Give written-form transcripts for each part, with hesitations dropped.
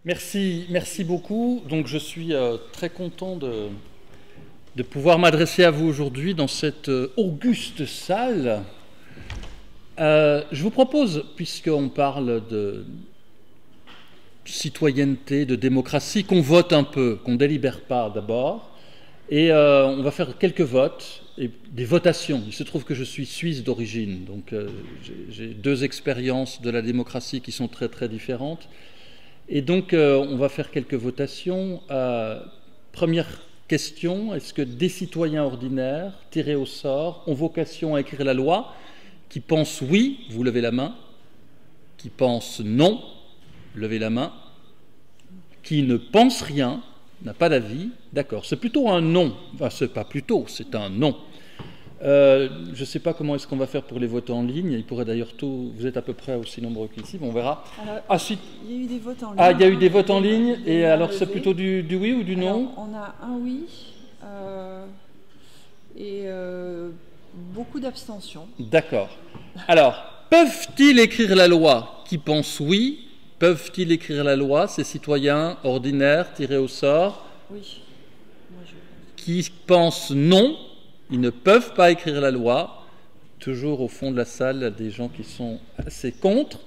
Merci beaucoup. Donc je suis très content de pouvoir m'adresser à vous aujourd'hui dans cette auguste salle. Je vous propose, puisqu'on parle de citoyenneté, de démocratie, qu'on vote un peu, qu'on ne délibère pas d'abord, et on va faire quelques votes, et des votations. Il se trouve que je suis suisse d'origine, donc j'ai deux expériences de la démocratie qui sont très très différentes. Et donc, on va faire quelques votations. Première question, est-ce que des citoyens ordinaires, tirés au sort, ont vocation à écrire la loi? Qui pensent oui, vous levez la main. Qui pensent non, levez la main. Qui ne pense rien, n'a pas d'avis, d'accord. C'est plutôt un non. Enfin, c'est pas plutôt, c'est un non. Je ne sais pas comment est-ce qu'on va faire pour les votes en ligne. Il pourrait d'ailleurs tout. Vous êtes à peu près aussi nombreux qu'ici, on verra. Alors, ensuite, il y a eu des votes en ligne. il y a eu des votes en ligne. Et alors, c'est plutôt du oui ou du non? Alors, on a un oui et beaucoup d'abstentions. D'accord. Alors, peuvent-ils écrire la loi? Qui pensent oui? Peuvent-ils écrire la loi, ces citoyens ordinaires tirés au sort? Oui. Moi, Qui pensent non? Ils ne peuvent pas écrire la loi. Toujours au fond de la salle, des gens qui sont assez contre.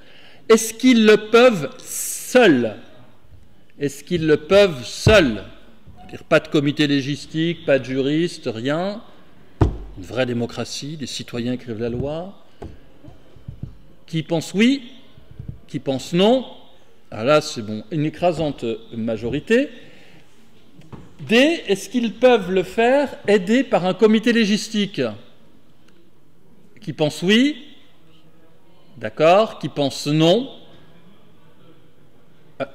Est-ce qu'ils le peuvent seuls? Est-ce qu'ils le peuvent seuls? C'est-à-dire pas de comité légistique, pas de juriste, rien. Une vraie démocratie, des citoyens écrivent la loi. Qui pensent oui? Qui pensent non? Alors là, c'est bon, une écrasante majorité. D, est-ce qu'ils peuvent le faire aidés par un comité légistique? Qui pense oui? D'accord. Qui pense non?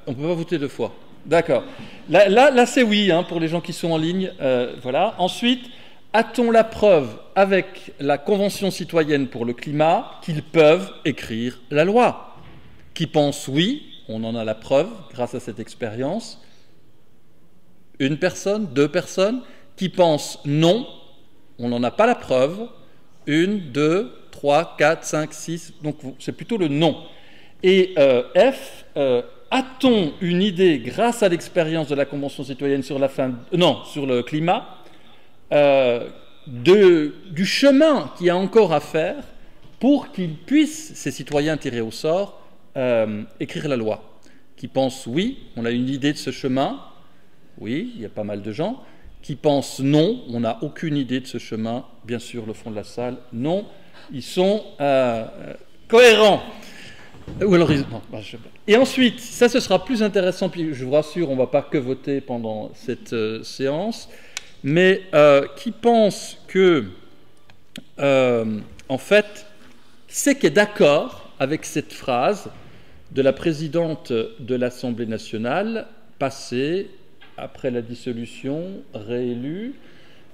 On ne peut pas voter deux fois. D'accord. Là c'est oui, pour les gens qui sont en ligne. Voilà. Ensuite, a-t-on la preuve avec la Convention citoyenne pour le climat qu'ils peuvent écrire la loi? Qui pense oui? On en a la preuve grâce à cette expérience. Une personne, deux personnes. Qui pensent non, on n'en a pas la preuve. Une, deux, trois, quatre, cinq, six. Donc c'est plutôt le non. Et F, a-t-on une idée, grâce à l'expérience de la Convention citoyenne sur le climat, du chemin qu'il y a encore à faire pour qu'ils puissent, ces citoyens tirés au sort, écrire la loi? Qui pensent oui, on a une idée de ce chemin. Oui, il y a pas mal de gens. Qui pensent non, on n'a aucune idée de ce chemin. Bien sûr, le fond de la salle, non. Ils sont cohérents. Ou alors, et ensuite, ça ce sera plus intéressant, puis je vous rassure, on ne va pas que voter pendant cette séance, mais qui pense que, en fait, qui c'est qui est d'accord avec cette phrase de la présidente de l'Assemblée nationale, passée après la dissolution, réélue,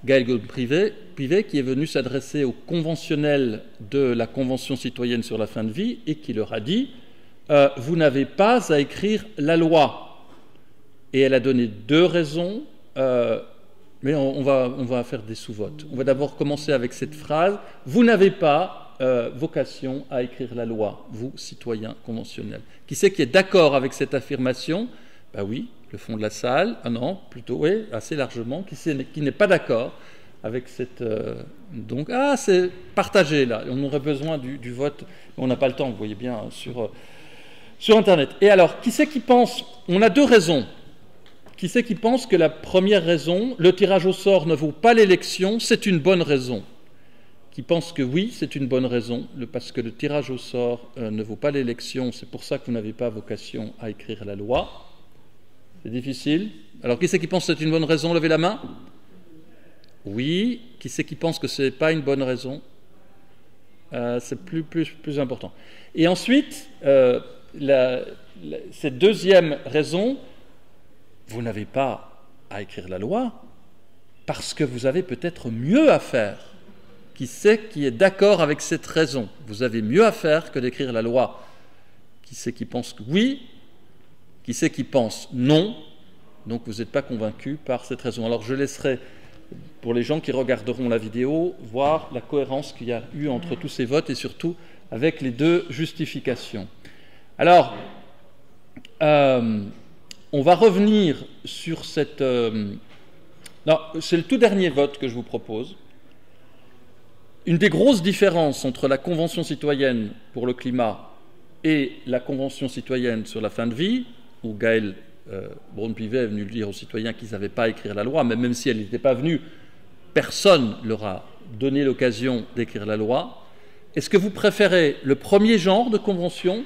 Gaëlle Gaulle-Pivet, qui est venue s'adresser aux conventionnels de la Convention citoyenne sur la fin de vie et qui leur a dit « Vous n'avez pas à écrire la loi ». Et elle a donné deux raisons, mais on va faire des sous-votes. On va d'abord commencer avec cette phrase « Vous n'avez pas vocation à écrire la loi, vous, citoyens conventionnels ». Qui c'est qui est d'accord avec cette affirmation? Ben oui, le fond de la salle. Ah non, plutôt, oui, assez largement. Qui n'est pas d'accord avec cette... donc, c'est partagé, là. On aurait besoin du vote, mais on n'a pas le temps, vous voyez bien, sur Internet. Et alors, qui c'est qui pense... On a deux raisons. Qui c'est qui pense que la première raison, le tirage au sort ne vaut pas l'élection, c'est une bonne raison? Qui pense que oui, c'est une bonne raison, parce que le tirage au sort ne vaut pas l'élection, c'est pour ça que vous n'avez pas vocation à écrire la loi. C'est difficile. Alors, qui c'est qui pense que c'est une bonne raison? Levez la main. Oui. Qui c'est qui pense que ce n'est pas une bonne raison? C'est plus important. Et ensuite, cette deuxième raison, vous n'avez pas à écrire la loi parce que vous avez peut-être mieux à faire. Qui c'est qui est d'accord avec cette raison? Vous avez mieux à faire que d'écrire la loi. Qui c'est qui pense que oui? Qui c'est qui pense non? Donc vous n'êtes pas convaincu par cette raison. Alors je laisserai, pour les gens qui regarderont la vidéo, voir la cohérence qu'il y a eu entre tous ces votes et surtout avec les deux justifications. Alors, on va revenir sur cette... Non, c'est le tout dernier vote que je vous propose. Une des grosses différences entre la Convention citoyenne pour le climat et la Convention citoyenne sur la fin de vie, où Gaël Braun-Pivet est venu dire aux citoyens qu'ils n'avaient pas à écrire la loi, mais même si elle n'était pas venue, personne leur a donné l'occasion d'écrire la loi. Est-ce que vous préférez le premier genre de convention,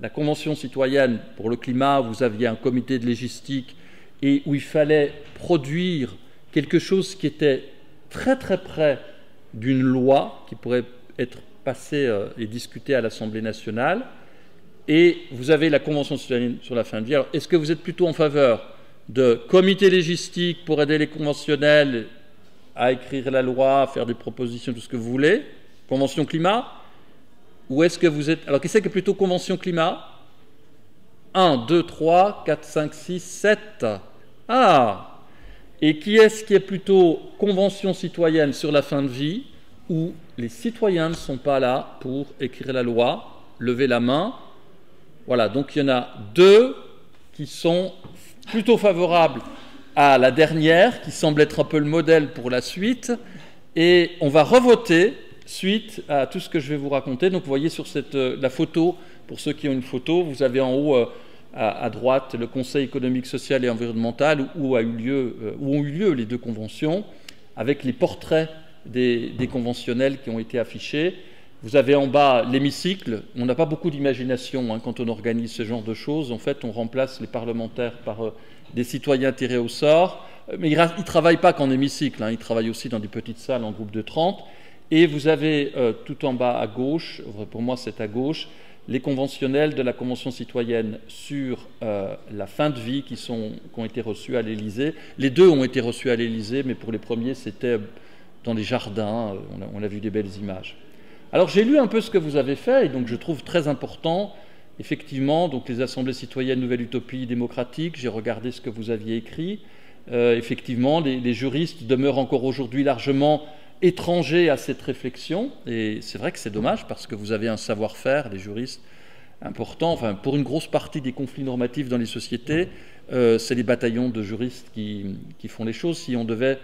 la Convention citoyenne pour le climat, où vous aviez un comité de légistique et où il fallait produire quelque chose qui était très très près d'une loi qui pourrait être passée et discutée à l'Assemblée nationale, et vous avez la Convention citoyenne sur la fin de vie. Alors, est-ce que vous êtes plutôt en faveur de comités légistiques pour aider les conventionnels à écrire la loi, à faire des propositions, tout ce que vous voulez, Convention climat, ou est-ce que vous êtes... Alors, qui c'est que plutôt Convention climat? 1, 2, 3, 4, 5, 6, 7. Ah! Et qui est-ce qui est plutôt Convention citoyenne sur la fin de vie, où les citoyens ne sont pas là pour écrire la loi? Levez la main. Voilà, donc il y en a 2 qui sont plutôt favorables à la dernière, qui semble être un peu le modèle pour la suite, et on va revoter suite à tout ce que je vais vous raconter. Donc vous voyez sur la photo, pour ceux qui ont une photo, vous avez en haut à droite le Conseil économique, social et environnemental, où ont eu lieu les 2 conventions, avec les portraits des conventionnels qui ont été affichés. Vous avez en bas l'hémicycle. On n'a pas beaucoup d'imagination quand on organise ce genre de choses. En fait, on remplace les parlementaires par des citoyens tirés au sort. Mais ils ne travaillent pas qu'en hémicycle, ils travaillent aussi dans des petites salles en groupe de 30. Et vous avez tout en bas à gauche, pour moi c'est à gauche, les conventionnels de la Convention citoyenne sur la fin de vie qui ont été reçus à l'Élysée. Les 2 ont été reçus à l'Élysée, mais pour les premiers c'était dans les jardins, on a vu des belles images. Alors j'ai lu un peu ce que vous avez fait, et donc je trouve très important, effectivement, donc les assemblées citoyennes Nouvelle Utopie démocratique, j'ai regardé ce que vous aviez écrit. Effectivement, les juristes demeurent encore aujourd'hui largement étrangers à cette réflexion, et c'est vrai que c'est dommage, parce que vous avez un savoir-faire, les juristes, important. Enfin, pour une grosse partie des conflits normatifs dans les sociétés, c'est les bataillons de juristes qui font les choses. Si on devait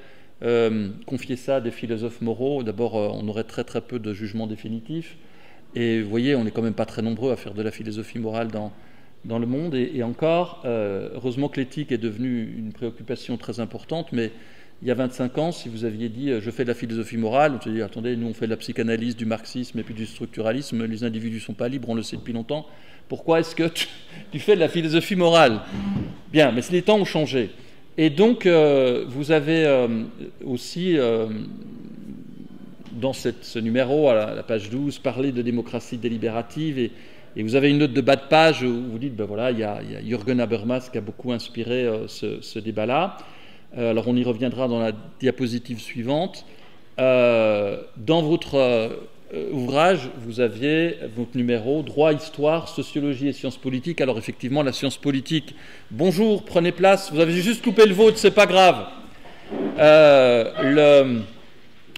confier ça à des philosophes moraux, d'abord on aurait très très peu de jugements définitifs, et vous voyez, on n'est quand même pas très nombreux à faire de la philosophie morale dans le monde, et encore, heureusement que l'éthique est devenue une préoccupation très importante, mais il y a 25 ans, si vous aviez dit je fais de la philosophie morale, on se dit attendez, nous on fait de la psychanalyse, du marxisme et puis du structuralisme, les individus ne sont pas libres, on le sait depuis longtemps, pourquoi est-ce que tu fais de la philosophie morale? Bien, mais les temps ont changé. Et donc, vous avez aussi, dans ce numéro, à la page 12, parlé de démocratie délibérative, et vous avez une note de bas de page où vous dites, ben voilà, il y a Jürgen Habermas qui a beaucoup inspiré ce débat-là. Alors, on y reviendra dans la diapositive suivante. Dans votre ouvrage, vous aviez votre numéro « Droit, histoire, sociologie et sciences politiques ». Alors effectivement, la science politique, bonjour, prenez place, vous avez juste coupé le vôtre, c'est pas grave.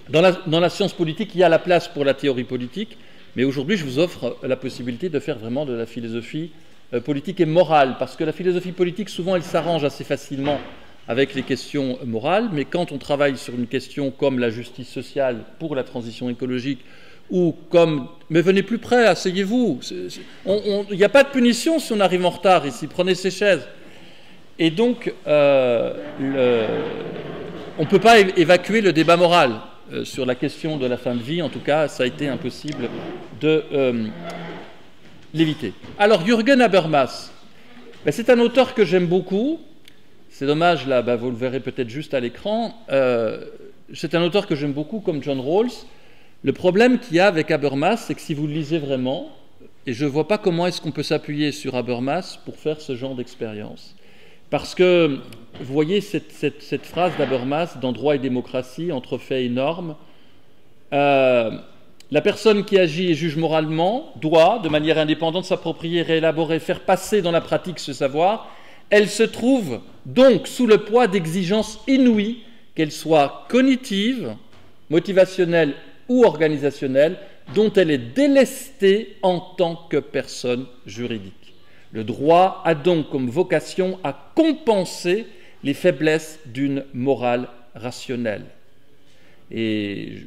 Dans la science politique, il y a la place pour la théorie politique, mais aujourd'hui, je vous offre la possibilité de faire vraiment de la philosophie politique et morale, parce que la philosophie politique, souvent, elle s'arrange assez facilement avec les questions morales, mais quand on travaille sur une question comme la justice sociale pour la transition écologique, ou comme « mais venez plus près, asseyez-vous, il n'y a pas de punition si on arrive en retard ici, prenez ces chaises ». Et donc, on ne peut pas évacuer le débat moral sur la question de la fin de vie. En tout cas, ça a été impossible de l'éviter. Alors, Jürgen Habermas, c'est un auteur que j'aime beaucoup. C'est dommage, là, vous le verrez peut-être juste à l'écran. C'est un auteur que j'aime beaucoup, comme John Rawls. Le problème qu'il y a avec Habermas, c'est que si vous le lisez vraiment, et je ne vois pas comment est-ce qu'on peut s'appuyer sur Habermas pour faire ce genre d'expérience. Parce que, vous voyez cette phrase d'Habermas dans Droit et démocratie, entre faits et normes, la personne qui agit et juge moralement doit, de manière indépendante, s'approprier, réélaborer, faire passer dans la pratique ce savoir. Elle se trouve donc sous le poids d'exigences inouïes, qu'elles soient cognitives, motivationnelles ou organisationnelle, dont elle est délestée en tant que personne juridique. Le droit a donc comme vocation à compenser les faiblesses d'une morale rationnelle. Et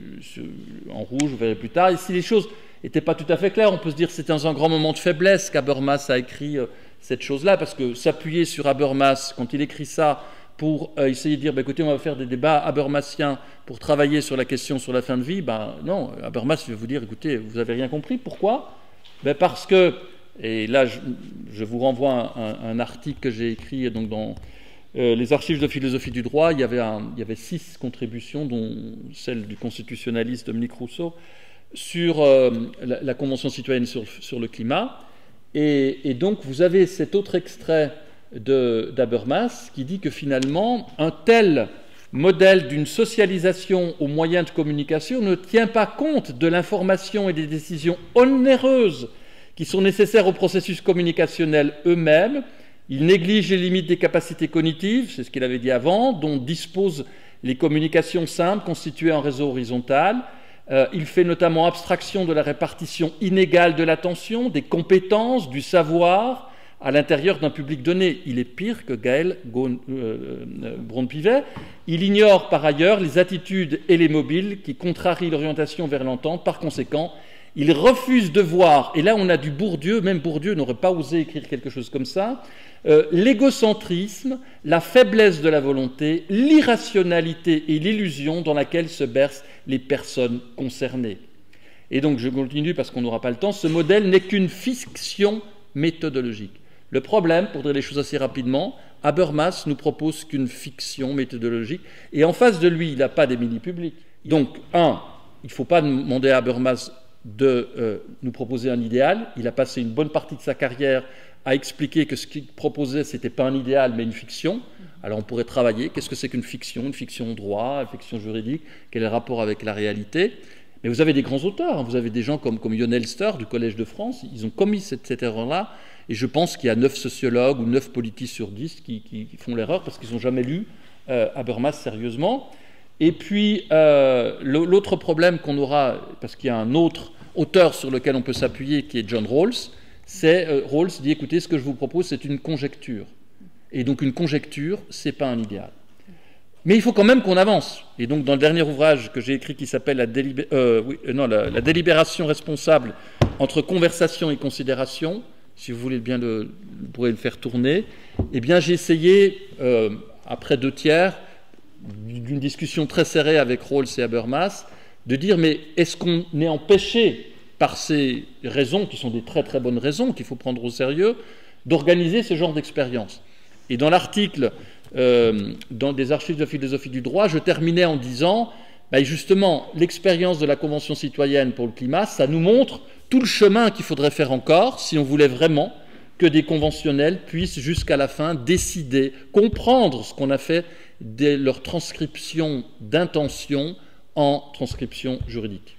en rouge, vous verrez plus tard, ici les choses n'étaient pas tout à fait claires. On peut se dire que c'était dans un grand moment de faiblesse qu'Habermas a écrit cette chose-là, parce que s'appuyer sur Habermas, quand il écrit ça, pour essayer de dire, écoutez, on va faire des débats habermasiens pour travailler sur la question sur la fin de vie, non, Habermas va vous dire, écoutez, vous n'avez rien compris. Pourquoi ? Parce que, et là je vous renvoie à un article que j'ai écrit donc, dans les archives de philosophie du droit, il y avait 6 contributions, dont celle du constitutionnaliste Dominique Rousseau, sur la Convention citoyenne sur le climat. Et donc vous avez cet autre extrait d'Habermas qui dit que finalement un tel modèle d'une socialisation aux moyens de communication ne tient pas compte de l'information et des décisions onéreuses qui sont nécessaires au processus communicationnel eux-mêmes. Il néglige les limites des capacités cognitives, c'est ce qu'il avait dit avant, dont disposent les communications simples constituées en réseau horizontal. Il fait notamment abstraction de la répartition inégale de l'attention, des compétences, du savoir à l'intérieur d'un public donné. Il est pire que Gaël Braun-Pivet. Il ignore par ailleurs les attitudes et les mobiles qui contrarient l'orientation vers l'entente. Par conséquent, il refuse de voir, et là on a du Bourdieu, même Bourdieu n'aurait pas osé écrire quelque chose comme ça, l'égocentrisme, la faiblesse de la volonté, l'irrationalité et l'illusion dans laquelle se bercent les personnes concernées. Et donc je continue parce qu'on n'aura pas le temps, ce modèle n'est qu'une fiction méthodologique. Le problème, pour dire les choses assez rapidement, Habermas nous propose qu'une fiction méthodologique, et en face de lui, il n'a pas d'émilie publique. Donc, il ne faut pas demander à Habermas de nous proposer un idéal. Il a passé une bonne partie de sa carrière à expliquer que ce qu'il proposait, ce n'était pas un idéal, mais une fiction. Alors on pourrait travailler, qu'est-ce que c'est qu'une fiction droit, une fiction juridique, quel est le rapport avec la réalité? Mais vous avez des grands auteurs, vous avez des gens comme Lionel Ster du Collège de France, ils ont commis cette erreur-là, et je pense qu'il y a 9 sociologues ou 9 politistes sur 10 qui font l'erreur parce qu'ils n'ont jamais lu Habermas sérieusement. Et puis l'autre problème qu'on aura, parce qu'il y a un autre auteur sur lequel on peut s'appuyer qui est John Rawls, c'est Rawls dit écoutez, ce que je vous propose c'est une conjecture. Et donc une conjecture, c'est pas un idéal. Mais il faut quand même qu'on avance. Et donc dans le dernier ouvrage que j'ai écrit qui s'appelle la délibération responsable entre conversation et considération, si vous voulez bien vous pourrez le faire tourner, eh bien j'ai essayé, après 2 tiers, d'une discussion très serrée avec Rawls et Habermas, de dire mais est-ce qu'on est empêché par ces raisons, qui sont des très très bonnes raisons, qu'il faut prendre au sérieux, d'organiser ce genre d'expérience. Et dans l'article dans des archives de philosophie du droit, je terminais en disant justement, l'expérience de la Convention citoyenne pour le climat, ça nous montre tout le chemin qu'il faudrait faire encore si on voulait vraiment que des conventionnels puissent jusqu'à la fin décider, comprendre ce qu'on a fait de leur transcription d'intention en transcription juridique.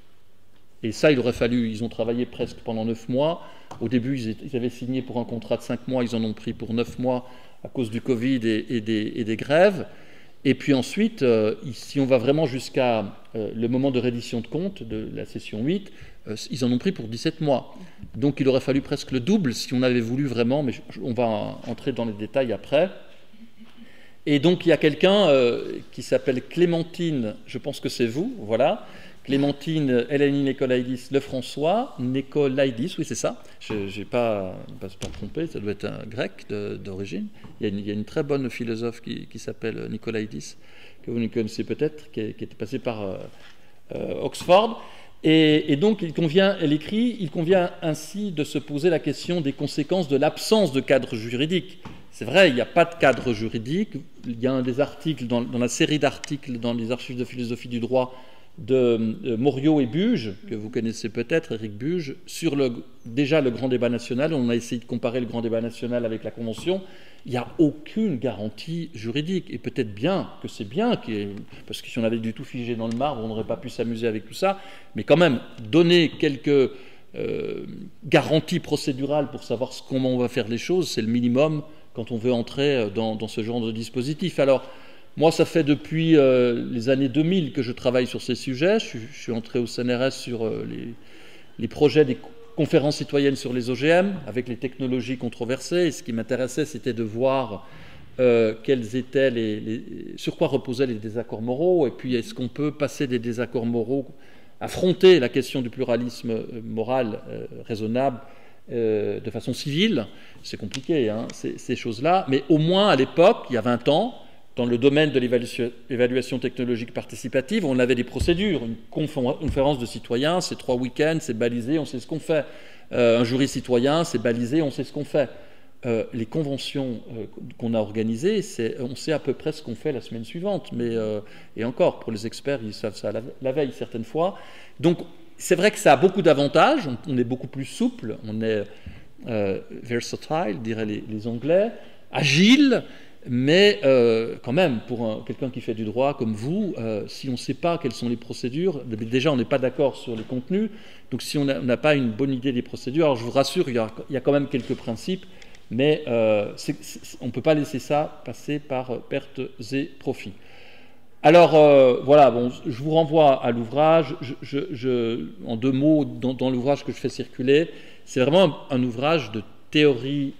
Et ça, il aurait fallu, ils ont travaillé presque pendant 9 mois. Au début, ils avaient signé pour un contrat de 5 mois, ils en ont pris pour 9 mois à cause du Covid et des grèves. Et puis ensuite, si on va vraiment jusqu'à le moment de reddition de compte de la session 8, ils en ont pris pour 17 mois. Donc il aurait fallu presque le double si on avait voulu vraiment, mais on va entrer dans les détails après. Et donc il y a quelqu'un qui s'appelle Clémentine, je pense que c'est vous, voilà, Clémentine Eleni Nicolaïdis Lefrançois, Nicolaïdis, oui c'est ça, je n'ai pas trompé, ça doit être un grec d'origine. Il y a une très bonne philosophe qui s'appelle Nicolaïdis, que vous ne connaissez peut-être, qui était passée par Oxford. Et donc, elle écrit, il convient ainsi de se poser la question des conséquences de l'absence de cadre juridique. C'est vrai, il n'y a pas de cadre juridique. Il y a un des articles, dans la série d'articles dans les archives de philosophie du droit de Moriot et Buge, que vous connaissez peut-être, Éric Buge, sur déjà le grand débat national. On a essayé de comparer le grand débat national avec la Convention. Il n'y a aucune garantie juridique. Et peut-être bien que c'est bien, parce que si on avait du tout figé dans le marbre, on n'aurait pas pu s'amuser avec tout ça. Mais quand même, donner quelques garanties procédurales pour savoir comment on va faire les choses, c'est le minimum quand on veut entrer dans ce genre de dispositif. Alors, moi, ça fait depuis les années 2000 que je travaille sur ces sujets. Je suis entré au CNRS sur les projets des conférence citoyenne sur les OGM, avec les technologies controversées. Et ce qui m'intéressait, c'était de voir quels étaient sur quoi reposaient les désaccords moraux, et puis est-ce qu'on peut passer des désaccords moraux, affronter la question du pluralisme moral raisonnable de façon civile. C'est compliqué, hein, ces choses-là, mais au moins à l'époque, il y a 20 ans, dans le domaine de l'évaluation technologique participative, on avait des procédures. Une conférence de citoyens, c'est 3 week-ends, c'est balisé, on sait ce qu'on fait. Un jury citoyen, c'est balisé, on sait ce qu'on fait. Les conventions qu'on a organisées, on sait à peu près ce qu'on fait la semaine suivante. Et encore, pour les experts, ils savent ça la veille certaines fois. Donc, c'est vrai que ça a beaucoup d'avantages. On est beaucoup plus souple, on est versatile, diraient les Anglais, agile. Mais quand même, pour quelqu'un qui fait du droit comme vous, si on ne sait pas quelles sont les procédures, déjà on n'est pas d'accord sur les contenus, donc si on n'a pas une bonne idée des procédures, alors je vous rassure, il y a quand même quelques principes, mais on ne peut pas laisser ça passer par pertes et profits. Alors voilà, bon, je vous renvoie à l'ouvrage. En 2 mots, dans l'ouvrage que je fais circuler, c'est vraiment un ouvrage de théorie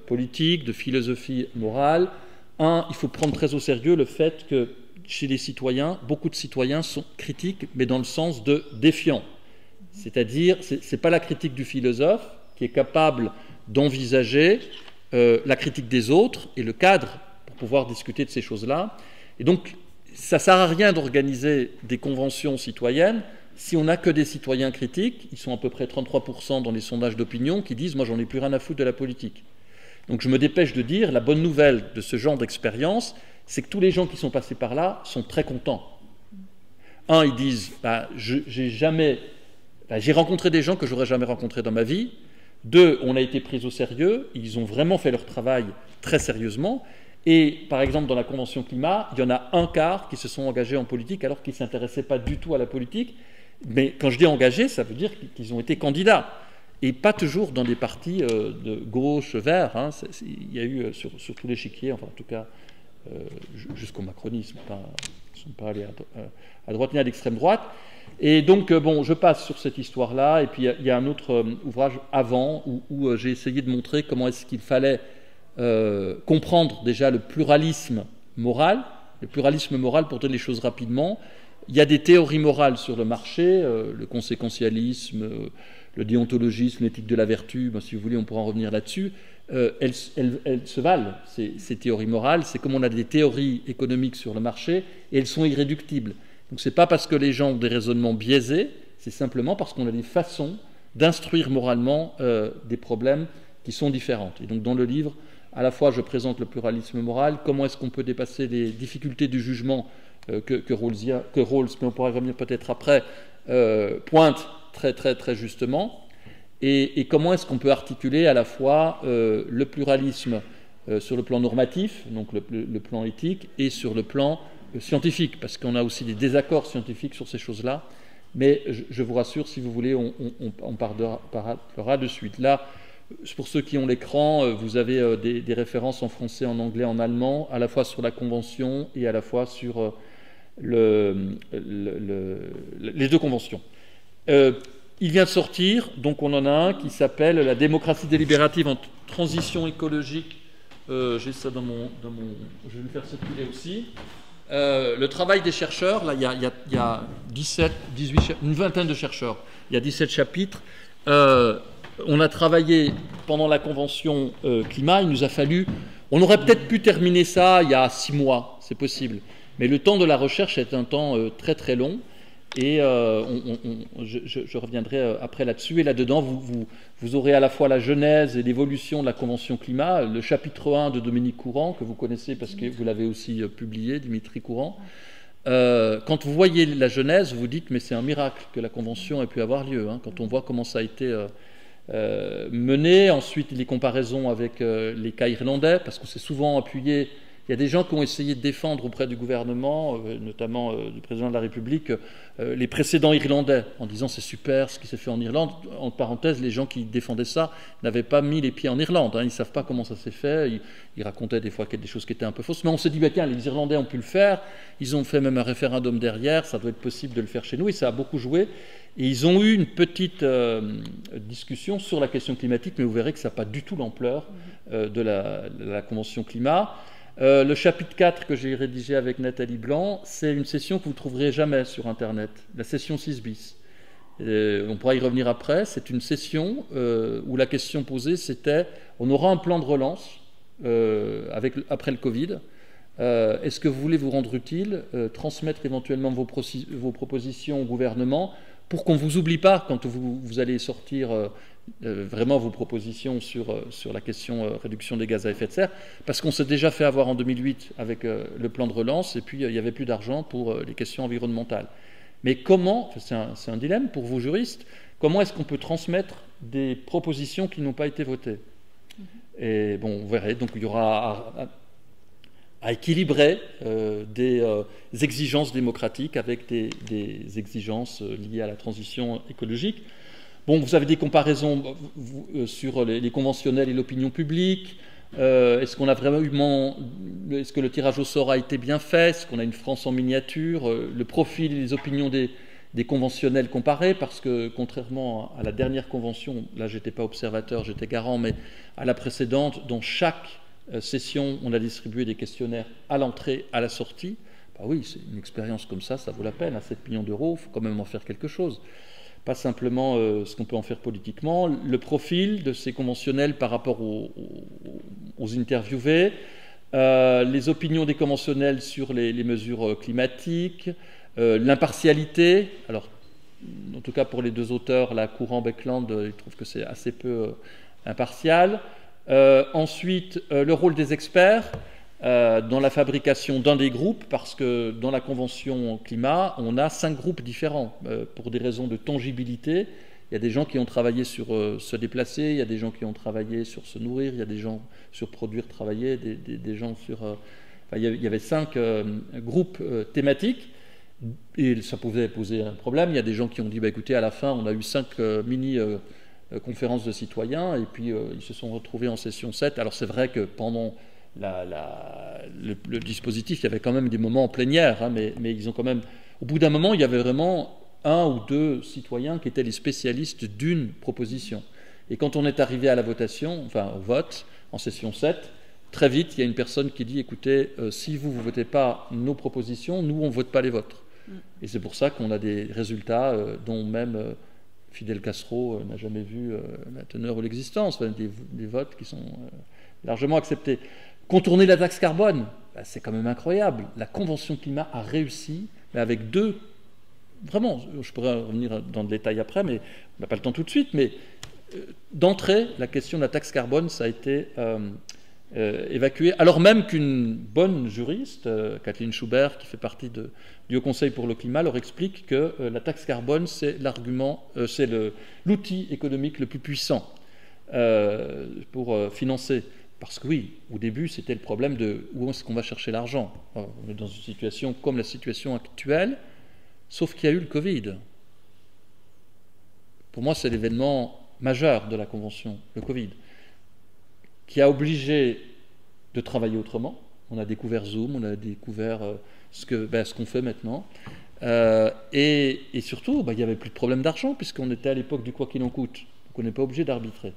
politique, de philosophie morale. Il faut prendre très au sérieux le fait que chez les citoyens, beaucoup de citoyens sont critiques, mais dans le sens de défiants. C'est-à-dire, ce n'est pas la critique du philosophe qui est capable d'envisager la critique des autres et le cadre pour pouvoir discuter de ces choses-là. Et donc, ça ne sert à rien d'organiser des conventions citoyennes si on n'a que des citoyens critiques. Ils sont à peu près 33% dans les sondages d'opinion qui disent « moi, j'en ai plus rien à foutre de la politique ». Donc je me dépêche de dire, la bonne nouvelle de ce genre d'expérience, c'est que tous les gens qui sont passés par là sont très contents. Ils disent j'ai rencontré des gens que j'aurais jamais rencontrés dans ma vie. 2, on a été pris au sérieux, ils ont vraiment fait leur travail très sérieusement. Et par exemple, dans la Convention climat, il y en a 1/4 qui se sont engagés en politique alors qu'ils ne s'intéressaient pas du tout à la politique. Mais quand je dis engagés, ça veut dire qu'ils ont été candidats. Et pas toujours dans des partis de gauche vert. Hein. Il y a eu sur tout l'échiquier, enfin en tout cas jusqu'au macronisme, ils ne sont pas allés à droite ni à l'extrême droite. Et donc, bon, je passe sur cette histoire-là, et puis il y a un autre ouvrage avant où j'ai essayé de montrer comment est-ce qu'il fallait comprendre déjà le pluralisme moral. Le pluralisme moral, pour dire les choses rapidement, il y a des théories morales sur le marché, le conséquentialisme, le déontologisme, l'éthique de la vertu, si vous voulez, on pourra en revenir là-dessus. Elles se valent, ces théories morales. C'est comme on a des théories économiques sur le marché, et elles sont irréductibles. Donc ce n'est pas parce que les gens ont des raisonnements biaisés, c'est simplement parce qu'on a des façons d'instruire moralement des problèmes qui sont différentes. Et donc dans le livre, à la fois je présente le pluralisme moral, comment est-ce qu'on peut dépasser les difficultés du jugement que Rawls, mais on pourra y revenir peut-être après, pointe très très très justement, et comment est-ce qu'on peut articuler à la fois le pluralisme sur le plan normatif, donc le plan éthique, et sur le plan scientifique, parce qu'on a aussi des désaccords scientifiques sur ces choses-là, mais je vous rassure, si vous voulez, on parlera de suite. Là, pour ceux qui ont l'écran, vous avez des références en français, en anglais, en allemand, à la fois sur la Convention et à la fois sur les 2 conventions. Il vient de sortir, donc on en a un qui s'appelle « La démocratie délibérative en transition écologique ». J'ai ça dans mon... Je vais le faire circuler aussi. Le travail des chercheurs, là, il y a 17, 18, une vingtaine de chercheurs. Il y a 17 chapitres. On a travaillé pendant la convention climat. Il nous a fallu... On aurait peut-être pu terminer ça il y a 6 mois, c'est possible. Mais le temps de la recherche est un temps très très long. Et je reviendrai après là-dessus. Et là-dedans, vous aurez à la fois la genèse et l'évolution de la Convention climat, le chapitre 1 de Dominique Courant, que vous connaissez parce que vous l'avez aussi publié, Dimitri Courant. Quand vous voyez la genèse, vous vous dites, mais c'est un miracle que la Convention ait pu avoir lieu. Hein, quand on voit comment ça a été mené, ensuite les comparaisons avec les cas irlandais, parce qu'on s'est souvent appuyé... Il y a des gens qui ont essayé de défendre auprès du gouvernement, notamment du président de la République, les précédents Irlandais, en disant c'est super ce qui s'est fait en Irlande. En parenthèse, les gens qui défendaient ça n'avaient pas mis les pieds en Irlande. Hein, ils ne savent pas comment ça s'est fait. Ils racontaient des fois des choses qui étaient un peu fausses. Mais on s'est dit, bah, tiens, les Irlandais ont pu le faire. Ils ont fait même un référendum derrière. Ça doit être possible de le faire chez nous. Et ça a beaucoup joué. Et ils ont eu une petite discussion sur la question climatique, mais vous verrez que ça n'a pas du tout l'ampleur de la Convention climat. Le chapitre 4 que j'ai rédigé avec Nathalie Blanc, c'est une session que vous ne trouverez jamais sur Internet, la session 6 bis. On pourra y revenir après. C'est une session où la question posée, c'était on aura un plan de relance après le Covid. Est-ce que vous voulez vous rendre utile, transmettre éventuellement vos propositions au gouvernement pour qu'on ne vous oublie pas quand vous allez sortir vraiment vos propositions sur la question réduction des gaz à effet de serre, parce qu'on s'est déjà fait avoir en 2008 avec le plan de relance, et puis il n'y avait plus d'argent pour les questions environnementales. Mais comment, c'est un dilemme pour vous juristes, comment est-ce qu'on peut transmettre des propositions qui n'ont pas été votées? Et bon, vous verrez, donc il y aura à équilibrer des exigences démocratiques avec des exigences liées à la transition écologique. Bon, vous avez des comparaisons sur les conventionnels et l'opinion publique. Est-ce que le tirage au sort a été bien fait? Est-ce qu'on a une France en miniature? Le profil et les opinions des conventionnels comparés, parce que contrairement à la dernière convention, là j'étais pas observateur, j'étais garant, mais à la précédente, dans chaque session, on a distribué des questionnaires à l'entrée, à la sortie. Bah oui, c'est une expérience comme ça vaut la peine. À 7 millions d'euros, il faut quand même en faire quelque chose. Pas simplement ce qu'on peut en faire politiquement. Le profil de ces conventionnels par rapport aux interviewés, les opinions des conventionnels sur les mesures climatiques, l'impartialité. Alors, en tout cas pour les deux auteurs, la Courant-Beckland, ils trouvent que c'est assez peu impartial. Ensuite, le rôle des experts dans la fabrication d'un des groupes, parce que dans la Convention climat, on a 5 groupes différents pour des raisons de tangibilité. Il y a des gens qui ont travaillé sur se déplacer, il y a des gens qui ont travaillé sur se nourrir, il y a des gens sur produire, travailler, des gens sur... il y avait 5 groupes thématiques, et ça pouvait poser un problème. Il y a des gens qui ont dit, écoutez, à la fin, on a eu 5 mini-conférences de citoyens, et puis ils se sont retrouvés en session 7. Alors c'est vrai que pendant le dispositif, il y avait quand même des moments en plénière, hein, mais ils ont quand même... Au bout d'un moment, il y avait vraiment 1 ou 2 citoyens qui étaient les spécialistes d'une proposition. Et quand on est arrivé à la votation, enfin au vote, en session 7, très vite, il y a une personne qui dit, écoutez, si vous ne votez pas nos propositions, nous, on ne vote pas les vôtres. Et c'est pour ça qu'on a des résultats dont même Fidel Castro n'a jamais vu la teneur ou l'existence, enfin, des votes qui sont largement acceptés. Contourner la taxe carbone, c'est quand même incroyable. La Convention climat a réussi, mais avec 2... Vraiment, je pourrais revenir dans le détail après, mais on n'a pas le temps tout de suite, mais d'entrée, la question de la taxe carbone, ça a été évacué, alors même qu'une bonne juriste, Kathleen Schubert, qui fait partie du Haut Conseil pour le climat, leur explique que la taxe carbone, c'est l'outil économique le plus puissant pour financer. Parce que oui, au début, c'était le problème de où est-ce qu'on va chercher l'argent. On est dans une situation comme la situation actuelle, sauf qu'il y a eu le Covid. Pour moi, c'est l'événement majeur de la Convention, le Covid, qui a obligé de travailler autrement. On a découvert Zoom, on a découvert ce qu'on fait maintenant. Et surtout, il n'y avait plus de problème d'argent, puisqu'on était à l'époque du quoi qu'il en coûte. Donc on n'est pas obligé d'arbitrer.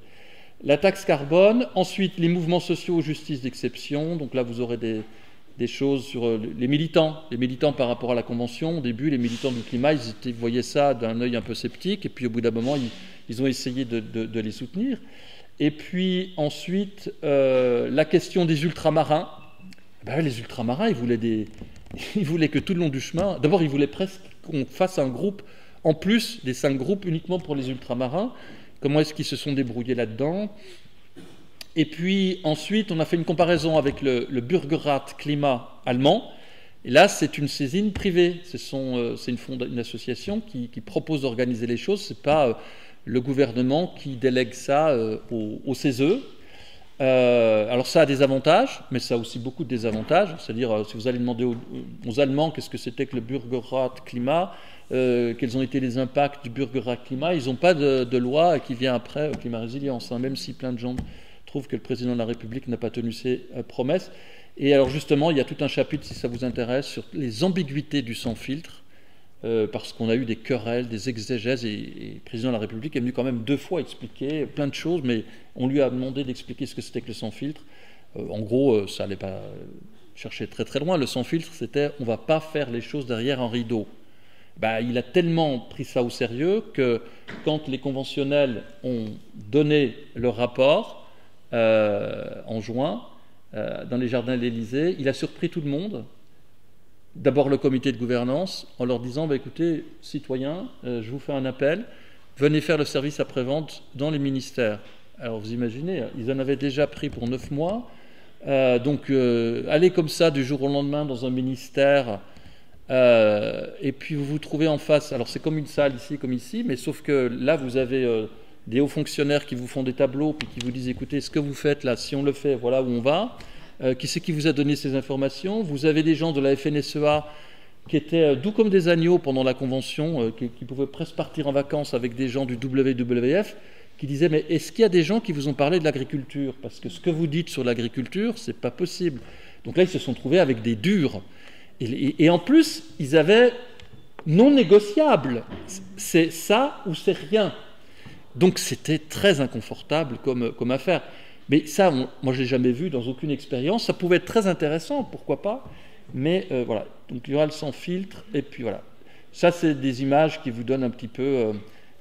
La taxe carbone, ensuite les mouvements sociaux, justice d'exception. Donc là, vous aurez des choses sur les militants par rapport à la Convention. Au début, les militants du climat, ils voyaient ça d'un œil un peu sceptique, et puis au bout d'un moment, ils ont essayé de les soutenir. Et puis ensuite, la question des ultramarins. Les ultramarins, ils voulaient que tout le long du chemin... D'abord, ils voulaient presque qu'on fasse un groupe, en plus des 5 groupes, uniquement pour les ultramarins. Comment est-ce qu'ils se sont débrouillés là-dedans? Et puis ensuite, on a fait une comparaison avec le Bürgerrat climat allemand. Et là, c'est une saisine privée. C'est une association qui propose d'organiser les choses. Ce n'est pas le gouvernement qui délègue ça au CESE. Alors ça a des avantages, mais ça a aussi beaucoup de désavantages. C'est-à-dire, si vous allez demander aux Allemands qu'est-ce que c'était que le Bürgerrat climat, quels ont été les impacts du Bürgerrat climat, ils n'ont pas de loi qui vient après climat résilience, hein, même si plein de gens trouvent que le président de la République n'a pas tenu ses promesses. Et alors justement, il y a tout un chapitre, si ça vous intéresse, sur les ambiguïtés du sans-filtre. parce qu'on a eu des querelles, des exégèses, et le président de la République est venu quand même 2 fois expliquer plein de choses, mais on lui a demandé d'expliquer ce que c'était que le sans-filtre. En gros, ça n'allait pas chercher très très loin. Le sans-filtre, c'était on ne va pas faire les choses derrière un rideau. Il a tellement pris ça au sérieux que quand les conventionnels ont donné leur rapport en juin, dans les jardins de l'Élysée, il a surpris tout le monde. D'abord le comité de gouvernance, en leur disant écoutez, citoyens, je vous fais un appel, venez faire le service après-vente dans les ministères. Alors vous imaginez, ils en avaient déjà pris pour 9 mois, donc aller comme ça du jour au lendemain dans un ministère, et puis vous vous trouvez en face, alors c'est comme une salle ici comme ici, mais sauf que là vous avez des hauts fonctionnaires qui vous font des tableaux, puis qui vous disent écoutez, ce que vous faites là, si on le fait, voilà où on va. Qui c'est qui vous a donné ces informations? Vous avez des gens de la FNSEA qui étaient doux comme des agneaux pendant la convention, qui pouvaient presque partir en vacances avec des gens du WWF, qui disaient mais est-ce qu'il y a des gens qui vous ont parlé de l'agriculture? Parce que ce que vous dites sur l'agriculture, c'est pas possible. Donc là, ils se sont trouvés avec des durs. Et en plus, ils avaient non négociable. C'est ça ou c'est rien. Donc c'était très inconfortable comme affaire. Mais ça, moi je ne l'ai jamais vu dans aucune expérience. Ça pouvait être très intéressant, pourquoi pas. Mais voilà, donc il y aura le sans filtre. Et puis voilà. Ça, c'est des images qui vous donnent un petit peu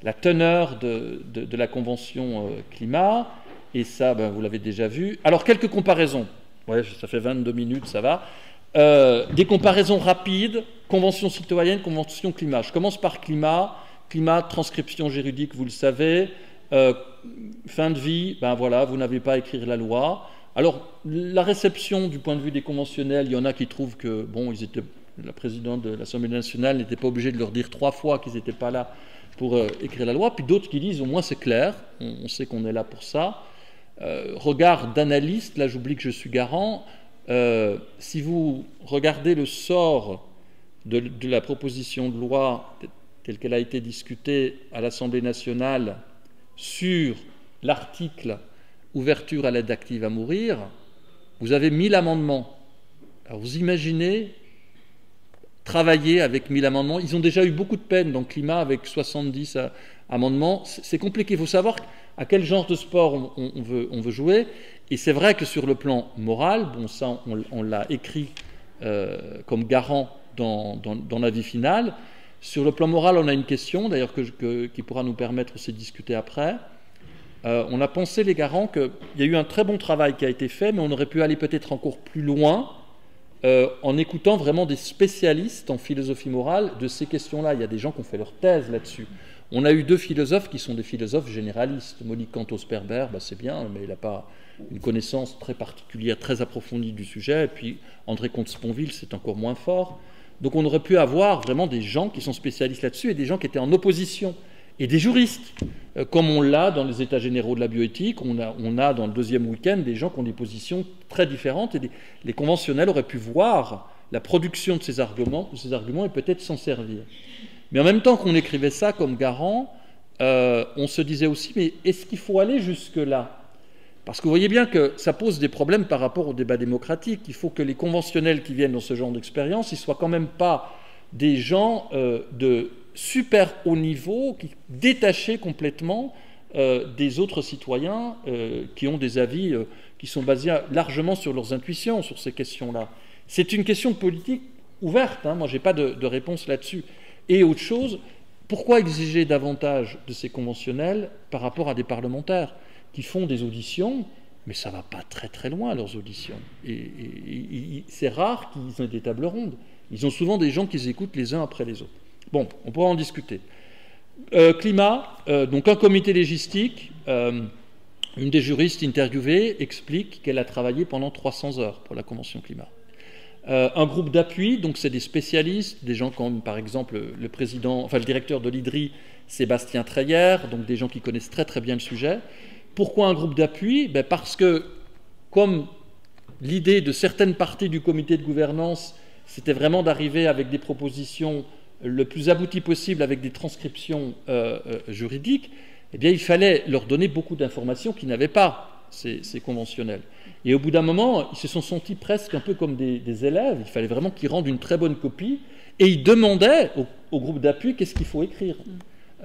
la teneur de la Convention climat. Et ça, vous l'avez déjà vu. Alors, quelques comparaisons. Ouais, ça fait 22 minutes, ça va. Des comparaisons rapides. Convention citoyenne, Convention climat. Je commence par climat. Climat, transcription juridique, vous le savez. Fin de vie, voilà, vous n'avez pas à écrire la loi. Alors, la réception du point de vue des conventionnels, il y en a qui trouvent que, la présidente de l'Assemblée nationale n'était pas obligée de leur dire 3 fois qu'ils n'étaient pas là pour écrire la loi. Puis d'autres qui disent, au moins c'est clair, on sait qu'on est là pour ça. Regard d'analyste, là j'oublie que je suis garant. Si vous regardez le sort de la proposition de loi telle qu'elle a été discutée à l'Assemblée nationale sur l'article « Ouverture à l'aide active à mourir », vous avez 1000 amendements. Alors vous imaginez travailler avec 1000 amendements. Ils ont déjà eu beaucoup de peine dans le climat avec 70 amendements. C'est compliqué. Il faut savoir à quel genre de sport on veut jouer. Et c'est vrai que sur le plan moral, ça on l'a écrit comme garant dans l'avis final. Sur le plan moral, on a une question, d'ailleurs, qui pourra nous permettre aussi de discuter après. On a pensé, les garants, qu'il y a eu un très bon travail qui a été fait, mais on aurait pu aller peut-être encore plus loin en écoutant vraiment des spécialistes en philosophie morale de ces questions-là. Il y a des gens qui ont fait leur thèse là-dessus. On a eu 2 philosophes qui sont des philosophes généralistes. Monique Cantos-Perber, c'est bien, mais il n'a pas une connaissance très particulière, très approfondie du sujet. Et puis André Comte-Sponville, c'est encore moins fort. Donc on aurait pu avoir vraiment des gens qui sont spécialistes là-dessus et des gens qui étaient en opposition. Et des juristes, comme on l'a dans les états généraux de la bioéthique, on a dans le 2e week-end des gens qui ont des positions très différentes et les conventionnels auraient pu voir la production de ces arguments et peut-être s'en servir. Mais en même temps qu'on écrivait ça comme garant, on se disait aussi, mais est-ce qu'il faut aller jusque-là? Parce que vous voyez bien que ça pose des problèmes par rapport au débat démocratique. Il faut que les conventionnels qui viennent dans ce genre d'expérience, ils ne soient quand même pas des gens de super haut niveau, détachés complètement des autres citoyens qui ont des avis qui sont basés largement sur leurs intuitions, sur ces questions-là. C'est une question politique ouverte, moi je n'ai pas de réponse là-dessus. Et autre chose, pourquoi exiger davantage de ces conventionnels par rapport à des parlementaires qui font des auditions, mais ça ne va pas très très loin, leurs auditions. Et c'est rare qu'ils aient des tables rondes. Ils ont souvent des gens qu'ils écoutent les uns après les autres. Bon, on pourra en discuter. Climat, donc un comité légistique, une des juristes interviewées explique qu'elle a travaillé pendant 300 heures pour la Convention climat. Un groupe d'appui, donc c'est des spécialistes, des gens comme par exemple le directeur de l'IDRI, Sébastien Treyer, donc des gens qui connaissent très très bien le sujet. Pourquoi un groupe d'appui? Parce que, comme l'idée de certaines parties du comité de gouvernance, c'était vraiment d'arriver avec des propositions le plus abouties possible, avec des transcriptions juridiques, eh bien, il fallait leur donner beaucoup d'informations qu'ils n'avaient pas, ces conventionnels. Et au bout d'un moment, ils se sont sentis presque un peu comme des élèves. Il fallait vraiment qu'ils rendent une très bonne copie. Et ils demandaient au groupe d'appui qu'est-ce qu'il faut écrire.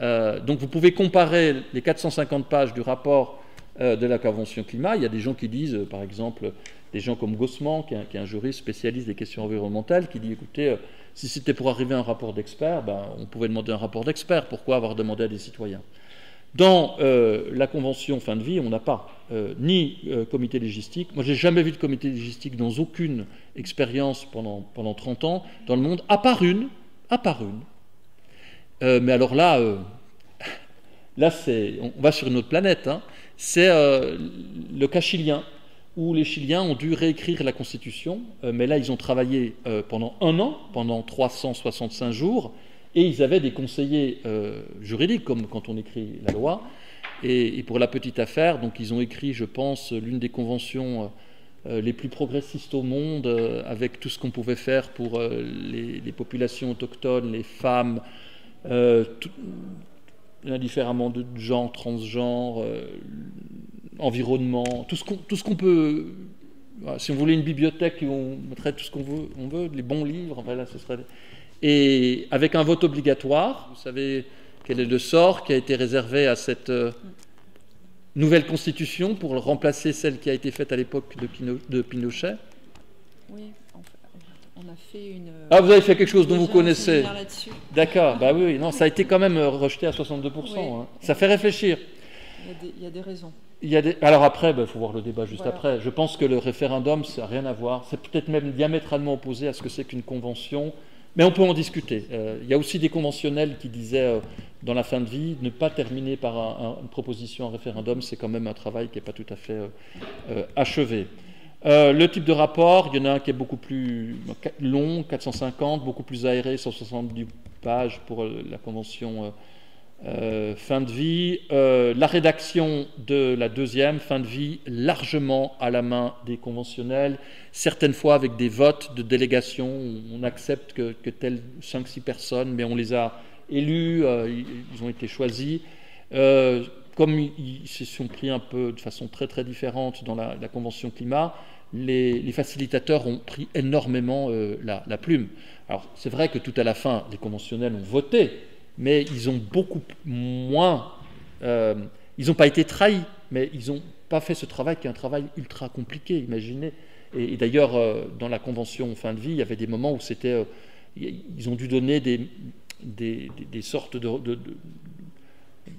Donc vous pouvez comparer les 450 pages du rapport de la Convention climat. Il y a des gens qui disent, par exemple, des gens comme Gossman, qui est un juriste spécialiste des questions environnementales, qui dit, écoutez, si c'était pour arriver à un rapport d'experts, on pouvait demander un rapport d'experts. Pourquoi avoir demandé à des citoyens? Dans la Convention fin de vie, on n'a pas ni comité légistique. Moi, j'ai jamais vu de comité légistique dans aucune expérience pendant 30 ans dans le monde, à part une. Mais alors là, on va sur une autre planète. Hein. C'est le cas chilien, où les Chiliens ont dû réécrire la Constitution, mais là, ils ont travaillé pendant 1 an, pendant 365 jours, et ils avaient des conseillers juridiques, comme quand on écrit la loi. Et pour la petite affaire, donc ils ont écrit, je pense, l'une des conventions les plus progressistes au monde, avec tout ce qu'on pouvait faire pour les populations autochtones, les femmes, indifféremment de genre, transgenre, environnement, tout ce qu'on peut. Voilà, si on voulait une bibliothèque où on mettrait tout ce qu'on veut, les bons livres, enfin là, ce serait. Et avec un vote obligatoire, vous savez quel est le sort qui a été réservé à cette nouvelle constitution pour remplacer celle qui a été faite à l'époque de Pinochet. Oui, on a fait une... Ah, vous avez fait quelque chose dont vous connaissez. D'accord, bah oui, non, ça a été quand même rejeté à 62%. Oui. Hein. Ça fait réfléchir. Il y a des raisons. Alors après, il faut voir le débat juste après. Je pense que le référendum, ça n'a rien à voir. C'est peut-être même diamétralement opposé à ce que c'est qu'une convention. Mais on peut en discuter. Il y a aussi des conventionnels qui disaient, dans la fin de vie, ne pas terminer par une proposition en référendum, c'est quand même un travail qui n'est pas tout à fait achevé. Le type de rapport, il y en a un qui est beaucoup plus long, 450, beaucoup plus aéré, 170 pages pour la convention fin de vie. La rédaction de la deuxième, fin de vie, largement à la main des conventionnels, certaines fois avec des votes de délégation. On accepte que telles 5-6 personnes, mais on les a élus, ils ont été choisis. Comme ils se sont pris un peu de façon très très différente dans la Convention climat, les facilitateurs ont pris énormément la plume. Alors c'est vrai que tout à la fin, les conventionnels ont voté, mais ils ont beaucoup moins... ils n'ont pas été trahis, mais ils n'ont pas fait ce travail qui est un travail ultra compliqué, imaginez. Et d'ailleurs, dans la convention fin de vie, il y avait des moments où c'était... ils ont dû donner des sortes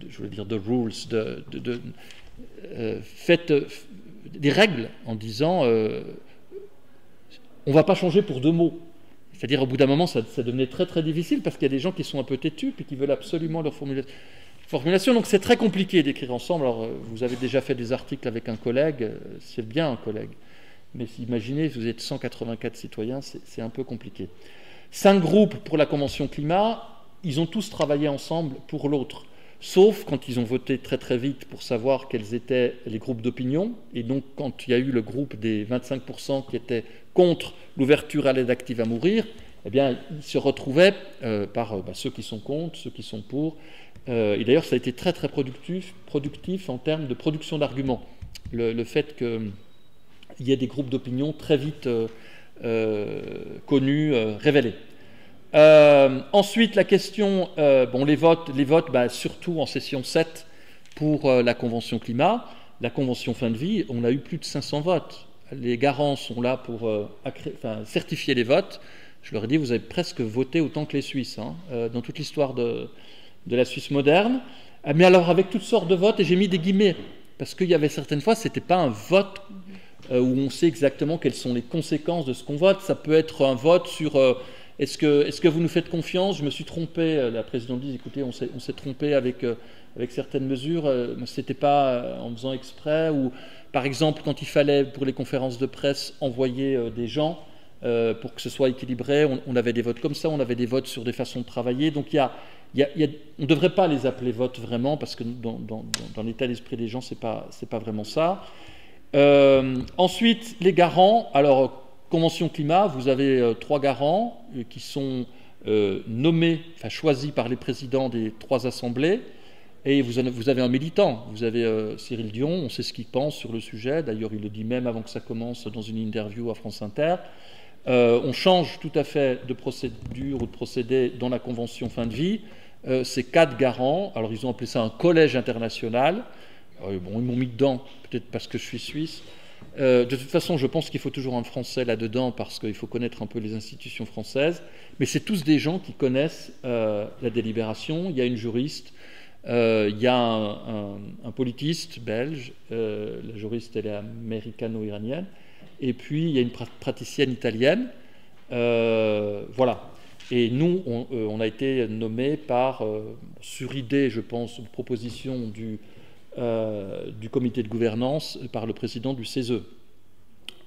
je voulais dire de rules, faites des règles en disant on ne va pas changer pour 2 mots. C'est-à-dire, au bout d'un moment, ça devenait très très difficile parce qu'il y a des gens qui sont un peu têtus puis qui veulent absolument leur formulation. Donc c'est très compliqué d'écrire ensemble. Alors, vous avez déjà fait des articles avec un collègue, c'est bien un collègue. Mais imaginez, vous êtes 184 citoyens, c'est un peu compliqué. 5 groupes pour la Convention climat, ils ont tous travaillé ensemble pour l'autre. Sauf quand ils ont voté très très vite pour savoir quels étaient les groupes d'opinion. Et donc quand il y a eu le groupe des 25% qui étaient contre l'ouverture à l'aide active à mourir, eh bien ils se retrouvaient par ceux qui sont contre, ceux qui sont pour. Et d'ailleurs ça a été très très productif en termes de production d'arguments. Le fait qu'il y ait des groupes d'opinion très vite connus, révélés. Ensuite, la question, les votes surtout en session 7 pour la Convention climat. La Convention fin de vie, on a eu plus de 500 votes. Les garants sont là pour certifier les votes. Je leur ai dit, vous avez presque voté autant que les Suisses, dans toute l'histoire de la Suisse moderne. Mais alors, avec toutes sortes de votes, et j'ai mis des guillemets, parce qu'il y avait certaines fois, ce n'était pas un vote où on sait exactement quelles sont les conséquences de ce qu'on vote. Ça peut être un vote sur... Est-ce que vous nous faites confiance? Je me suis trompé. La présidente dit, écoutez, on s'est trompé avec certaines mesures. Ce n'était pas en faisant exprès. Ou, par exemple, quand il fallait, pour les conférences de presse, envoyer des gens pour que ce soit équilibré, on avait des votes comme ça, on avait des votes sur des façons de travailler. Donc, on ne devrait pas les appeler votes vraiment, parce que dans l'état d'esprit des gens, c'est pas vraiment ça. Ensuite, les garants. Alors, Convention climat, vous avez 3 garants qui sont choisis par les présidents des 3 assemblées, et vous avez un militant. Vous avez Cyril Dion, on sait ce qu'il pense sur le sujet, d'ailleurs il le dit même avant que ça commence dans une interview à France Inter. On change tout à fait de procédure ou de procédé dans la convention fin de vie. Ces 4 garants, alors ils ont appelé ça un collège international. Bon, ils m'ont mis dedans, peut-être parce que je suis suisse. De toute façon, je pense qu'il faut toujours un Français là-dedans parce qu'il faut connaître un peu les institutions françaises. Mais c'est tous des gens qui connaissent la délibération. Il y a une juriste, il y a un politiste belge, la juriste elle est américano-iranienne, et puis il y a une praticienne italienne. Voilà. Et nous, on a été nommés sur idée, je pense, proposition du comité de gouvernance par le président du CESE.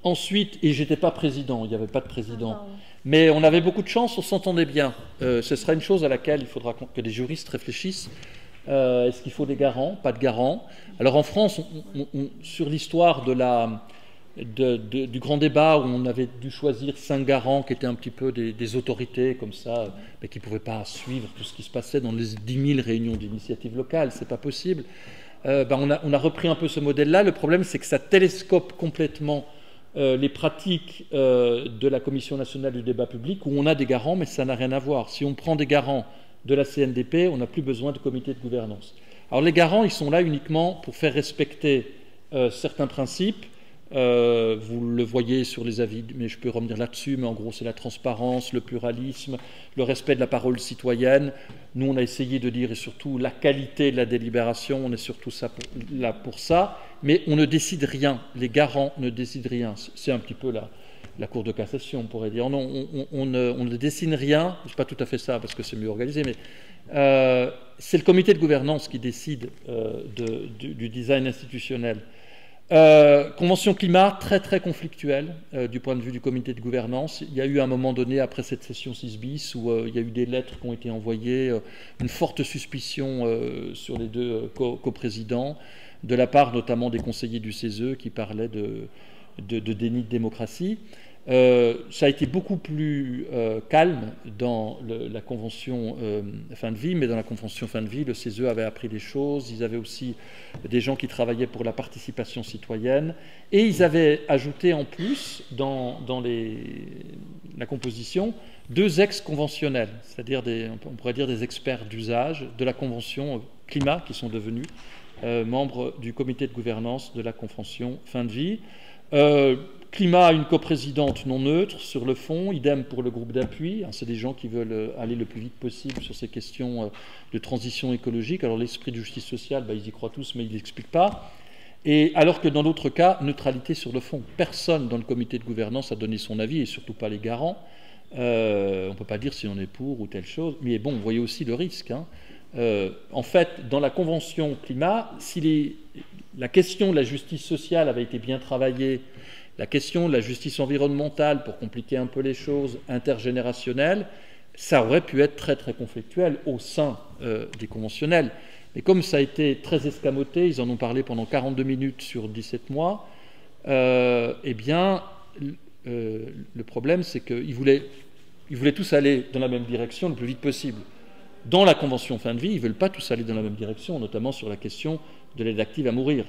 Ensuite, et j'étais pas président, il n'y avait pas de président, mais on avait beaucoup de chance, on s'entendait bien. Ce sera une chose à laquelle il faudra que les juristes réfléchissent. Est-ce qu'il faut des garants? Pas de garants. Alors en France, sur l'histoire du grand débat où on avait dû choisir 5 garants qui étaient un petit peu des autorités comme ça, mais qui ne pouvaient pas suivre tout ce qui se passait dans les 10 000 réunions d'initiative locale, c'est pas possible. On a repris un peu ce modèle-là. Le problème, c'est que ça télescope complètement les pratiques de la Commission nationale du débat public, où on a des garants, mais ça n'a rien à voir. Si on prend des garants de la CNDP, on n'a plus besoin de comité de gouvernance. Alors les garants, ils sont là uniquement pour faire respecter certains principes. Vous le voyez sur les avis, mais je peux revenir là-dessus, mais en gros c'est la transparence, le pluralisme, le respect de la parole citoyenne. Nous on a essayé de dire, et surtout la qualité de la délibération, on est surtout là pour ça, mais on ne décide rien, les garants ne décident rien. C'est un petit peu la Cour de cassation, on pourrait dire. Non, on ne dessine rien, c'est pas tout à fait ça parce que c'est mieux organisé, mais c'est le comité de gouvernance qui décide du design institutionnel. Convention climat très très conflictuelle du point de vue du comité de gouvernance. Il y a eu à un moment donné, après cette session 6 bis, où il y a eu des lettres qui ont été envoyées, une forte suspicion sur les 2 coprésidents, de la part notamment des conseillers du CESE qui parlaient de déni de démocratie. Ça a été beaucoup plus calme dans la convention fin de vie, mais dans la convention fin de vie, le CESE avait appris des choses. Ils avaient aussi des gens qui travaillaient pour la participation citoyenne, et ils avaient ajouté en plus dans la composition 2 ex-conventionnels, c'est-à-dire on pourrait dire des experts d'usage de la convention climat qui sont devenus membres du comité de gouvernance de la convention fin de vie. Climat a une coprésidente non neutre sur le fond, idem pour le groupe d'appui. C'est des gens qui veulent aller le plus vite possible sur ces questions de transition écologique. Alors l'esprit de justice sociale, ils y croient tous, mais ils ne l'expliquent pas. Et alors que dans l'autre cas, neutralité sur le fond. Personne dans le comité de gouvernance a donné son avis, et surtout pas les garants. On ne peut pas dire si on est pour ou telle chose. Mais bon, vous voyez aussi le risque. En fait, dans la convention climat, si la question de la justice sociale avait été bien travaillée, la question de la justice environnementale, pour compliquer un peu les choses, intergénérationnelle, ça aurait pu être très très conflictuel au sein des conventionnels. Mais comme ça a été très escamoté, ils en ont parlé pendant 42 minutes sur 17 mois, eh bien, le problème c'est qu'ils voulaient tous aller dans la même direction le plus vite possible. Dans la convention fin de vie, ils ne veulent pas tous aller dans la même direction, notamment sur la question de l'aide active à mourir.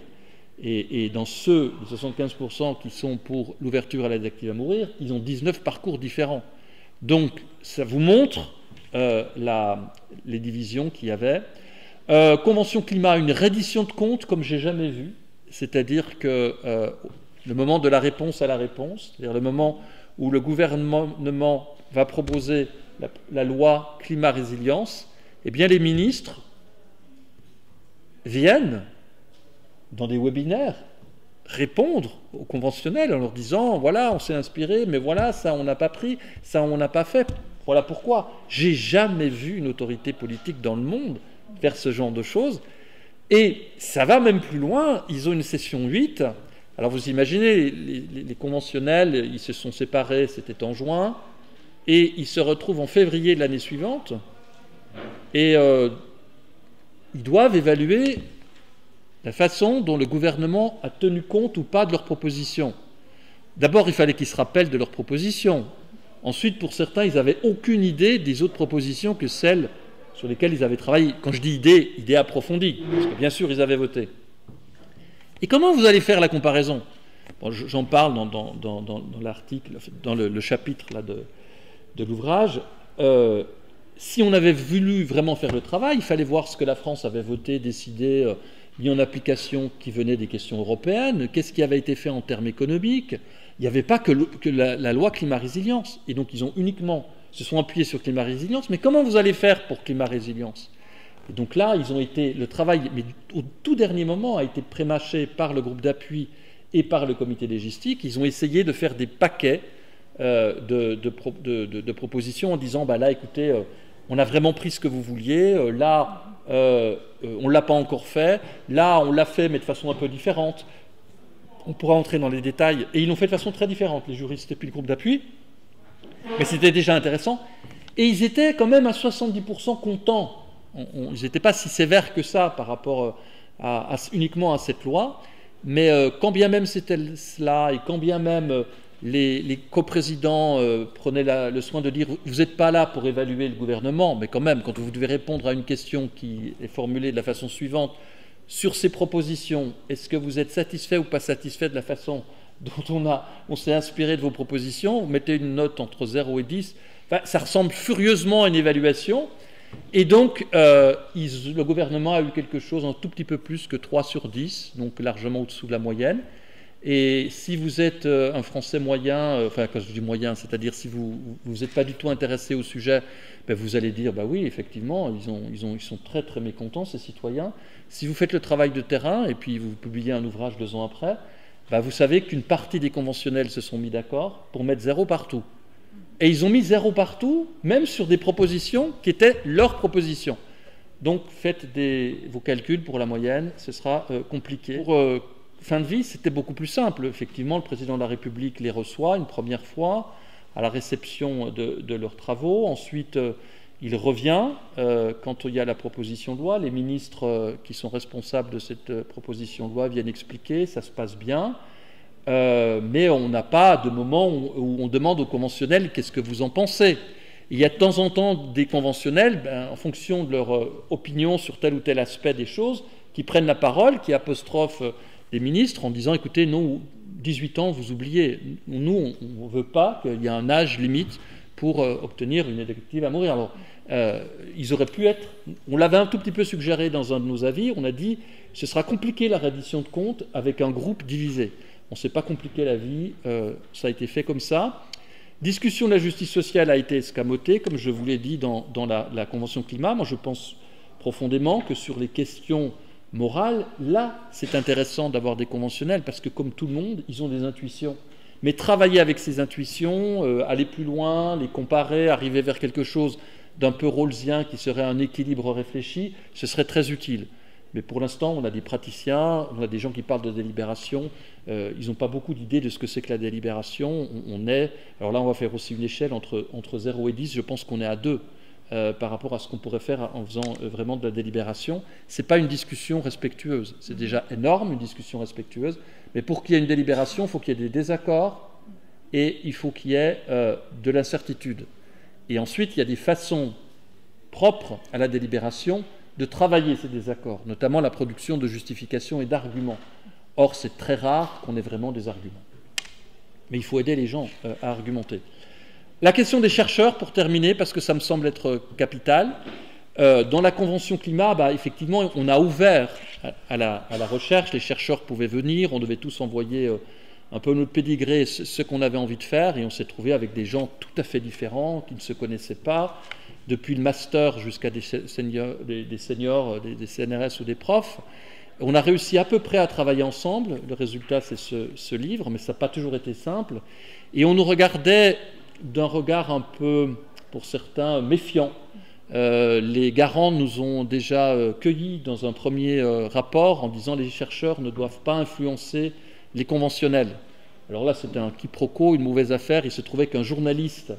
Et dans ceux, les 75% qui sont pour l'ouverture à l'aide active à mourir, ils ont 19 parcours différents. Donc, ça vous montre les divisions qu'il y avait. Convention climat, une reddition de comptes comme j'ai jamais vu. C'est-à-dire que le moment de la réponse à la réponse, c'est-à-dire le moment où le gouvernement va proposer la loi climat-résilience, eh bien les ministres viennent dans des webinaires répondre aux conventionnels en leur disant voilà, on s'est inspiré, mais voilà, ça on n'a pas pris, ça on n'a pas fait. Voilà pourquoi. J'ai jamais vu une autorité politique dans le monde faire ce genre de choses. Et ça va même plus loin, ils ont une session 8. Alors vous imaginez, les conventionnels, ils se sont séparés, c'était en juin, et ils se retrouvent en février de l'année suivante, et ils doivent évaluer la façon dont le gouvernement a tenu compte ou pas de leurs propositions. D'abord, il fallait qu'ils se rappellent de leurs propositions. Ensuite, pour certains, ils n'avaient aucune idée des autres propositions que celles sur lesquelles ils avaient travaillé. Quand je dis idée approfondie, parce que bien sûr, ils avaient voté. Et comment vous allez faire la comparaison? Bon, j'en parle dans l'article, dans le chapitre là, de l'ouvrage. Si on avait voulu vraiment faire le travail, il fallait voir ce que la France avait voté, décidé, mis en application, qui venait des questions européennes, qu'est-ce qui avait été fait en termes économiques. Il n'y avait pas que la loi climat-résilience. Et donc ils ont uniquement se sont appuyés sur climat-résilience. Mais comment vous allez faire pour climat-résilience? Et donc là, le travail, mais au tout dernier moment, a été prémâché par le groupe d'appui et par le comité légistique. Ils ont essayé de faire des paquets de propositions en disant, là, écoutez, on a vraiment pris ce que vous vouliez, là, on ne l'a pas encore fait, là, on l'a fait, mais de façon un peu différente. On pourra entrer dans les détails. Et ils l'ont fait de façon très différente, les juristes et puis le groupe d'appui. Mais c'était déjà intéressant. Et ils étaient quand même à 70% contents. Ils n'étaient pas si sévères que ça par rapport uniquement à cette loi. Mais quand bien même c'était cela, et quand bien même les coprésidents prenaient le soin de dire « vous n'êtes pas là pour évaluer le gouvernement », mais quand même, quand vous devez répondre à une question qui est formulée de la façon suivante, sur ces propositions, est-ce que vous êtes satisfait ou pas satisfait de la façon dont on s'est inspiré de vos propositions? Vous mettez une note entre 0 et 10. Enfin, ça ressemble furieusement à une évaluation. Et donc, le gouvernement a eu quelque chose un tout petit peu plus que 3 sur 10, donc largement au-dessous de la moyenne. Et si vous êtes un Français moyen, quand je dis moyen, c'est-à-dire si vous n'êtes pas du tout intéressé au sujet, vous allez dire, oui, effectivement, ils sont très très mécontents, ces citoyens. Si vous faites le travail de terrain, et puis vous publiez un ouvrage 2 ans après, vous savez qu'une partie des conventionnels se sont mis d'accord pour mettre 0 partout. Et ils ont mis 0 partout, même sur des propositions qui étaient leurs propositions. Donc faites vos calculs pour la moyenne, ce sera compliqué. Pour fin de vie, c'était beaucoup plus simple. Effectivement, le président de la République les reçoit une première fois à la réception de leurs travaux. Ensuite, il revient quand il y a la proposition de loi. Les ministres qui sont responsables de cette proposition de loi viennent expliquer, ça se passe bien. Mais on n'a pas de moment où on demande aux conventionnels qu'est-ce que vous en pensez. Il y a de temps en temps des conventionnels, en fonction de leur opinion sur tel ou tel aspect des choses, qui prennent la parole, qui apostrophent des ministres en disant écoutez, non, 18 ans, vous oubliez. Nous, on ne veut pas qu'il y ait un âge limite pour obtenir une élective à mourir. Alors, ils auraient pu être... On l'avait un tout petit peu suggéré dans un de nos avis, on a dit ce sera compliqué la reddition de comptes avec un groupe divisé. On ne s'est pas compliqué la vie, ça a été fait comme ça. Discussion de la justice sociale a été escamotée, comme je vous l'ai dit dans la Convention climat. Moi, je pense profondément que sur les questions morales, là, c'est intéressant d'avoir des conventionnels, parce que comme tout le monde, ils ont des intuitions. Mais travailler avec ces intuitions, aller plus loin, les comparer, arriver vers quelque chose d'un peu rawlsien qui serait un équilibre réfléchi, ce serait très utile. Mais pour l'instant, on a des praticiens, on a des gens qui parlent de délibération. Ils n'ont pas beaucoup d'idées de ce que c'est que la délibération. Alors là, on va faire aussi une échelle entre 0 et 10. Je pense qu'on est à 2 par rapport à ce qu'on pourrait faire en faisant vraiment de la délibération. Ce n'est pas une discussion respectueuse. C'est déjà énorme, une discussion respectueuse. Mais pour qu'il y ait une délibération, il faut qu'il y ait des désaccords et il faut qu'il y ait de l'incertitude. Et ensuite, il y a des façons propres à la délibération de travailler ces désaccords, notamment la production de justifications et d'arguments. Or, c'est très rare qu'on ait vraiment des arguments. Mais il faut aider les gens à argumenter. La question des chercheurs, pour terminer, parce que ça me semble être capital. Dans la Convention climat, effectivement, on a ouvert à la recherche. Les chercheurs pouvaient venir, on devait tous envoyer un peu notre pédigré, ce qu'on avait envie de faire, et on s'est trouvé avec des gens tout à fait différents, qui ne se connaissaient pas, depuis le master jusqu'à des seniors, des CNRS ou des profs. On a réussi à peu près à travailler ensemble. Le résultat, c'est ce livre, mais ça n'a pas toujours été simple. Et on nous regardait d'un regard un peu, pour certains, méfiant. Les garants nous ont déjà cueillis dans un premier rapport en disant les chercheurs ne doivent pas influencer les conventionnels. Alors là, c'était un quiproquo, une mauvaise affaire. Il se trouvait qu'un journaliste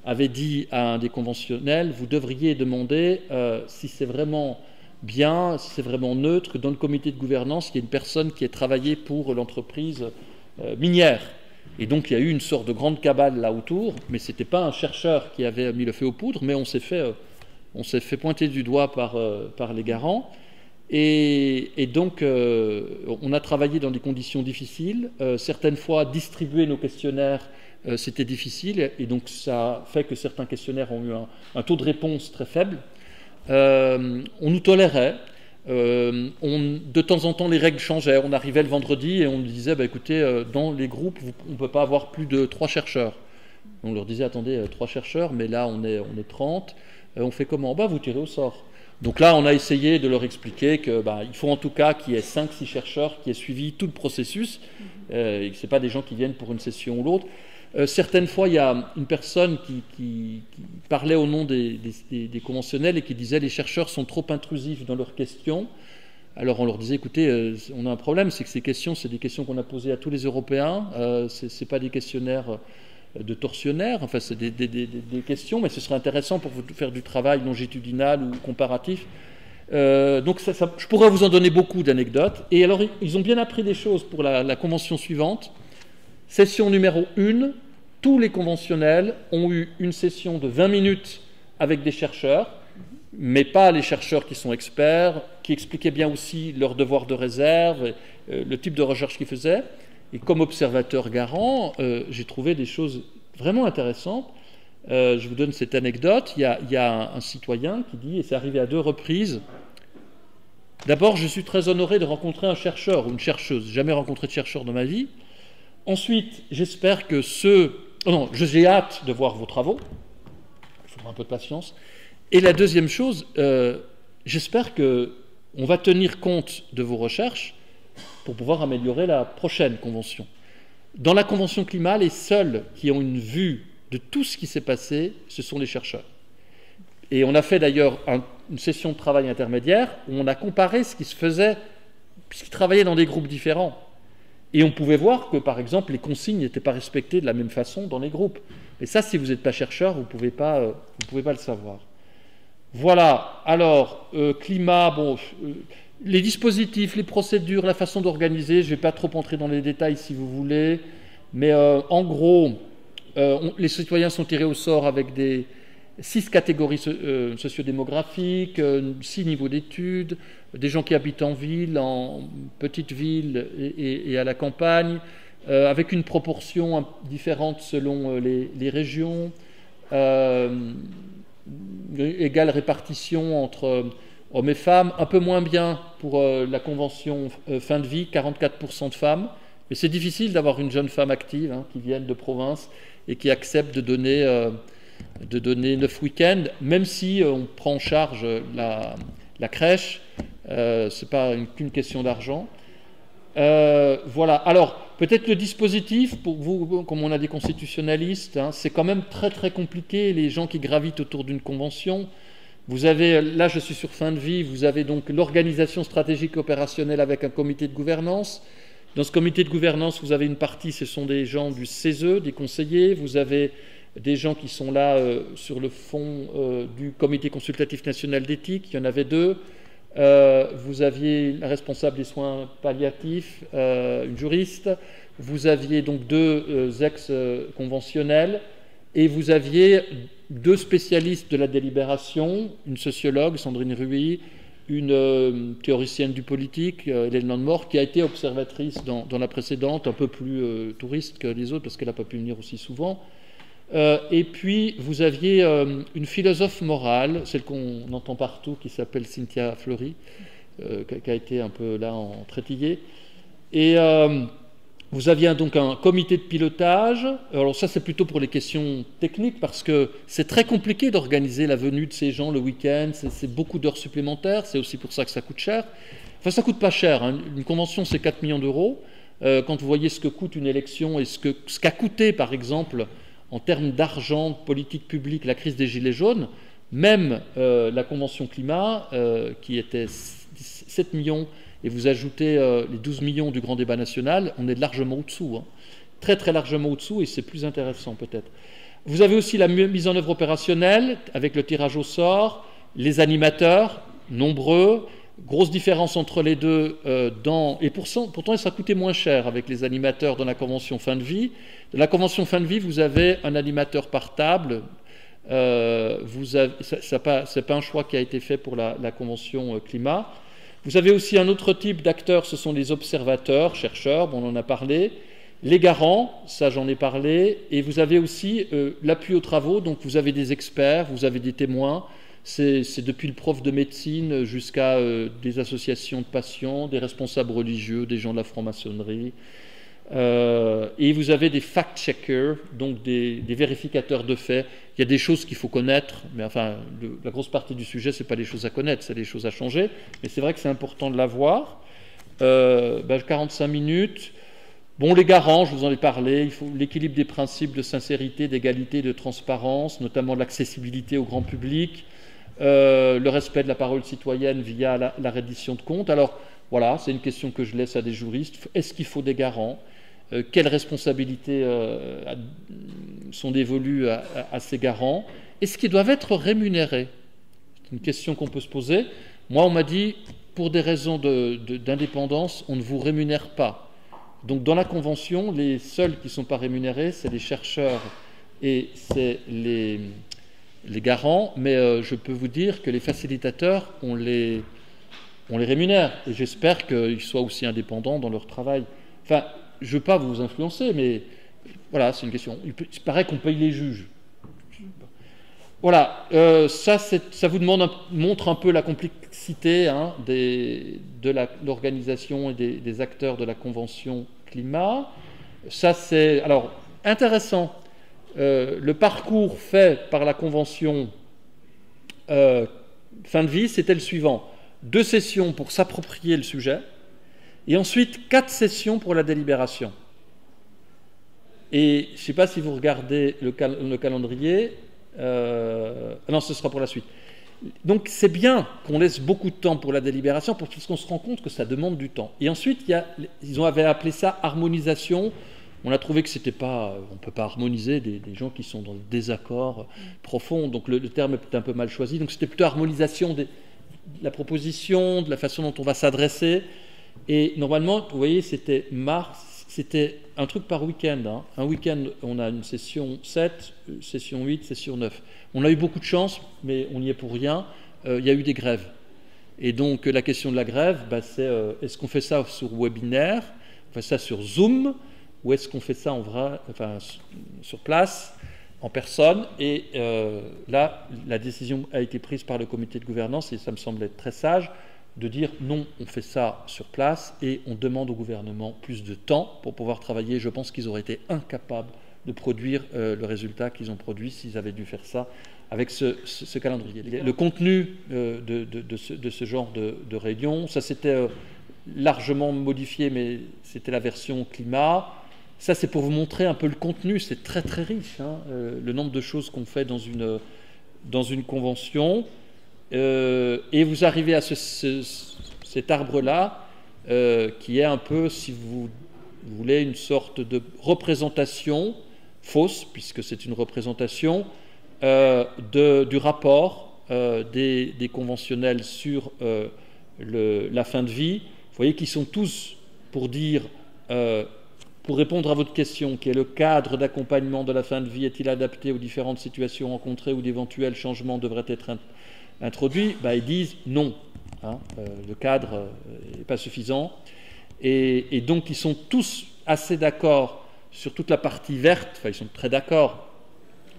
avait dit à un des conventionnels, vous devriez demander si c'est vraiment bien, si c'est vraiment neutre, que dans le comité de gouvernance, il y ait une personne qui ait travaillé pour l'entreprise minière. Et donc il y a eu une sorte de grande cabale là autour, mais ce n'était pas un chercheur qui avait mis le feu aux poudres, mais on s'est fait pointer du doigt par les garants. Et donc, on a travaillé dans des conditions difficiles. Certaines fois, distribuer nos questionnaires, c'était difficile. Et donc, ça fait que certains questionnaires ont eu un taux de réponse très faible. On nous tolérait. De temps en temps, les règles changeaient. On arrivait le vendredi et on nous disait, écoutez, dans les groupes, on ne peut pas avoir plus de 3 chercheurs. On leur disait, attendez, 3 chercheurs, mais là, on est 30. On fait comment? Vous tirez au sort. Donc là, on a essayé de leur expliquer qu'il faut en tout cas qu'il y ait 5-6 chercheurs qui aient suivi tout le processus, et que ce n'est pas des gens qui viennent pour une session ou l'autre. Certaines fois, il y a une personne qui parlait au nom des conventionnels et qui disait « les chercheurs sont trop intrusifs dans leurs questions ». Alors on leur disait « écoutez, on a un problème, c'est que ces questions, c'est des questions qu'on a posées à tous les Européens, ce n'est pas des questionnaires de tortionnaires, enfin c'est des questions, mais ce serait intéressant pour vous faire du travail longitudinal ou comparatif. » Donc je pourrais vous en donner beaucoup d'anecdotes. Et alors ils ont bien appris des choses pour la convention suivante. Session numéro 1, tous les conventionnels ont eu une session de 20 minutes avec des chercheurs, mais pas les chercheurs qui sont experts, qui expliquaient bien aussi leur devoir de réserve, le type de recherche qu'ils faisaient. Et comme observateur garant, j'ai trouvé des choses vraiment intéressantes. Je vous donne cette anecdote. Il y a un citoyen qui dit, et c'est arrivé à 2 reprises, « D'abord, je suis très honoré de rencontrer un chercheur ou une chercheuse. Jamais rencontré de chercheur dans ma vie. Ensuite, j'espère que j'ai hâte de voir vos travaux. Il faudra un peu de patience. Et la deuxième chose, j'espère qu'on va tenir compte de vos recherches pour pouvoir améliorer la prochaine convention. » Dans la convention climat, les seuls qui ont une vue de tout ce qui s'est passé, ce sont les chercheurs. Et on a fait d'ailleurs une session de travail intermédiaire où on a comparé ce qui se faisait, puisqu'ils travaillaient dans des groupes différents. Et on pouvait voir que, par exemple, les consignes n'étaient pas respectées de la même façon dans les groupes. Et ça, si vous n'êtes pas chercheur, vous ne pouvez pas le savoir. Voilà. Alors, climat, les dispositifs, les procédures, la façon d'organiser, je ne vais pas trop entrer dans les détails si vous voulez, mais en gros, les citoyens sont tirés au sort avec 6 catégories sociodémographiques, 6 niveaux d'études, des gens qui habitent en ville, en petite ville et à la campagne, avec une proportion différente selon les régions, égale répartition entre hommes et femmes, un peu moins bien pour la convention fin de vie, 44% de femmes, mais c'est difficile d'avoir une jeune femme active qui vienne de province et qui accepte de donner 9 week-ends, même si on prend en charge la crèche, ce n'est pas qu'une question d'argent. Voilà. Alors, peut-être le dispositif, pour vous, comme on a des constitutionnalistes, c'est quand même très très compliqué, les gens qui gravitent autour d'une convention. Vous avez, là je suis sur fin de vie, vous avez donc l'organisation stratégique opérationnelle avec un comité de gouvernance. Dans ce comité de gouvernance, vous avez une partie, ce sont des gens du CESE, des conseillers, vous avez des gens qui sont là sur le fond du comité consultatif national d'éthique, il y en avait 2. Vous aviez la responsable des soins palliatifs, une juriste, vous aviez donc 2 ex-conventionnels, et vous aviez 2 spécialistes de la délibération, une sociologue, Sandrine Ruy, une théoricienne du politique, Hélène Landemort, qui a été observatrice dans la précédente, un peu plus touriste que les autres, parce qu'elle n'a pas pu venir aussi souvent. Et puis, vous aviez une philosophe morale, celle qu'on entend partout, qui s'appelle Cynthia Fleury, qui a été un peu là en trétillé. Et vous aviez donc un comité de pilotage. Alors ça, c'est plutôt pour les questions techniques, parce que c'est très compliqué d'organiser la venue de ces gens le week-end. C'est beaucoup d'heures supplémentaires. C'est aussi pour ça que ça coûte cher. Enfin, ça coûte pas cher. Une convention, c'est 4 millions d'euros. Quand vous voyez ce que coûte une élection et ce qu'a coûté, par exemple, en termes d'argent, de politique publique, la crise des Gilets jaunes, même la Convention climat, qui était 7 millions, et vous ajoutez les 12 millions du grand débat national, on est largement au-dessous. Très très largement au-dessous, et c'est plus intéressant peut-être. Vous avez aussi la mise en œuvre opérationnelle, avec le tirage au sort, les animateurs, nombreux, grosse différence entre les deux, et pourtant ça coûtait moins cher avec les animateurs dans la convention fin de vie. Dans la convention fin de vie, vous avez un animateur par table. Ce n'est pas un choix qui a été fait pour la convention climat. Vous avez aussi un autre type d'acteurs, ce sont les observateurs, chercheurs, bon, on en a parlé, les garants, ça j'en ai parlé, et vous avez aussi l'appui aux travaux, donc vous avez des experts, vous avez des témoins, c'est depuis le prof de médecine jusqu'à des associations de patients, des responsables religieux, des gens de la franc-maçonnerie, et vous avez des fact-checkers, donc des vérificateurs de faits. Il y a des choses qu'il faut connaître, mais enfin, la grosse partie du sujet, ce n'est pas les choses à connaître, c'est les choses à changer. Mais c'est vrai que c'est important de l'avoir. 45 minutes. Bon, les garants, je vous en ai parlé, il faut l'équilibre des principes de sincérité, d'égalité, de transparence, notamment l'accessibilité au grand public, le respect de la parole citoyenne via la reddition de comptes. Alors, voilà, c'est une question que je laisse à des juristes. Est-ce qu'il faut des garants ? Quelles responsabilités sont dévolues à ces garants? Est-ce qu'ils doivent être rémunérés? C'est une question qu'on peut se poser. Moi, on m'a dit, pour des raisons d'indépendance, on ne vous rémunère pas. Donc, dans la Convention, les seuls qui ne sont pas rémunérés, c'est les chercheurs et c'est les garants. Mais je peux vous dire que les facilitateurs, on les rémunère. Et j'espère qu'ils soient aussi indépendants dans leur travail. Enfin, je ne veux pas vous influencer, mais voilà, c'est une question. Il paraît qu'on paye les juges. Voilà, ça vous montre un peu la complexité de l'organisation et des acteurs de la Convention climat. Ça, c'est alors intéressant. Le parcours fait par la Convention fin de vie, c'était le suivant. 2 sessions pour s'approprier le sujet, et ensuite 4 sessions pour la délibération. Et je ne sais pas si vous regardez le calendrier, non, ce sera pour la suite. Donc c'est bien qu'on laisse beaucoup de temps pour la délibération, parce qu'on se rend compte que ça demande du temps. Et ensuite, ils avaient appelé ça harmonisation. On a trouvé que c'était pas, on ne peut pas harmoniser des gens qui sont dans le désaccord profond, donc le terme est un peu mal choisi. Donc c'était plutôt harmonisation de la proposition, de la façon dont on va s'adresser. Et normalement, vous voyez, c'était un truc par week-end. Un week-end, on a une session 7, session 8, session 9. On a eu beaucoup de chance, mais on n'y est pour rien. Il y a eu des grèves. Et donc, la question de la grève, c'est est-ce qu'on fait ça sur webinaire, on fait ça sur Zoom, ou est-ce qu'on fait ça sur place, en personne? Et là, la décision a été prise par le comité de gouvernance, et ça me semble être très sage, de dire non, on fait ça sur place et on demande au gouvernement plus de temps pour pouvoir travailler. Je pense qu'ils auraient été incapables de produire le résultat qu'ils ont produit s'ils avaient dû faire ça avec ce calendrier. Le contenu de ce genre de réunion, ça s'était largement modifié, mais c'était la version climat. Ça, c'est pour vous montrer un peu le contenu, c'est très très riche, le nombre de choses qu'on fait dans une convention. Et vous arrivez à cet arbre-là, qui est un peu, si vous voulez, une sorte de représentation fausse, puisque c'est une représentation du rapport des conventionnels sur la fin de vie. Vous voyez qu'ils sont tous pour dire, pour répondre à votre question, qui est le cadre d'accompagnement de la fin de vie, est-il adapté aux différentes situations rencontrées ou d'éventuels changements devraient être introduits, ils disent non, le cadre n'est pas suffisant. Et donc ils sont tous assez d'accord sur toute la partie verte, ils sont très d'accord.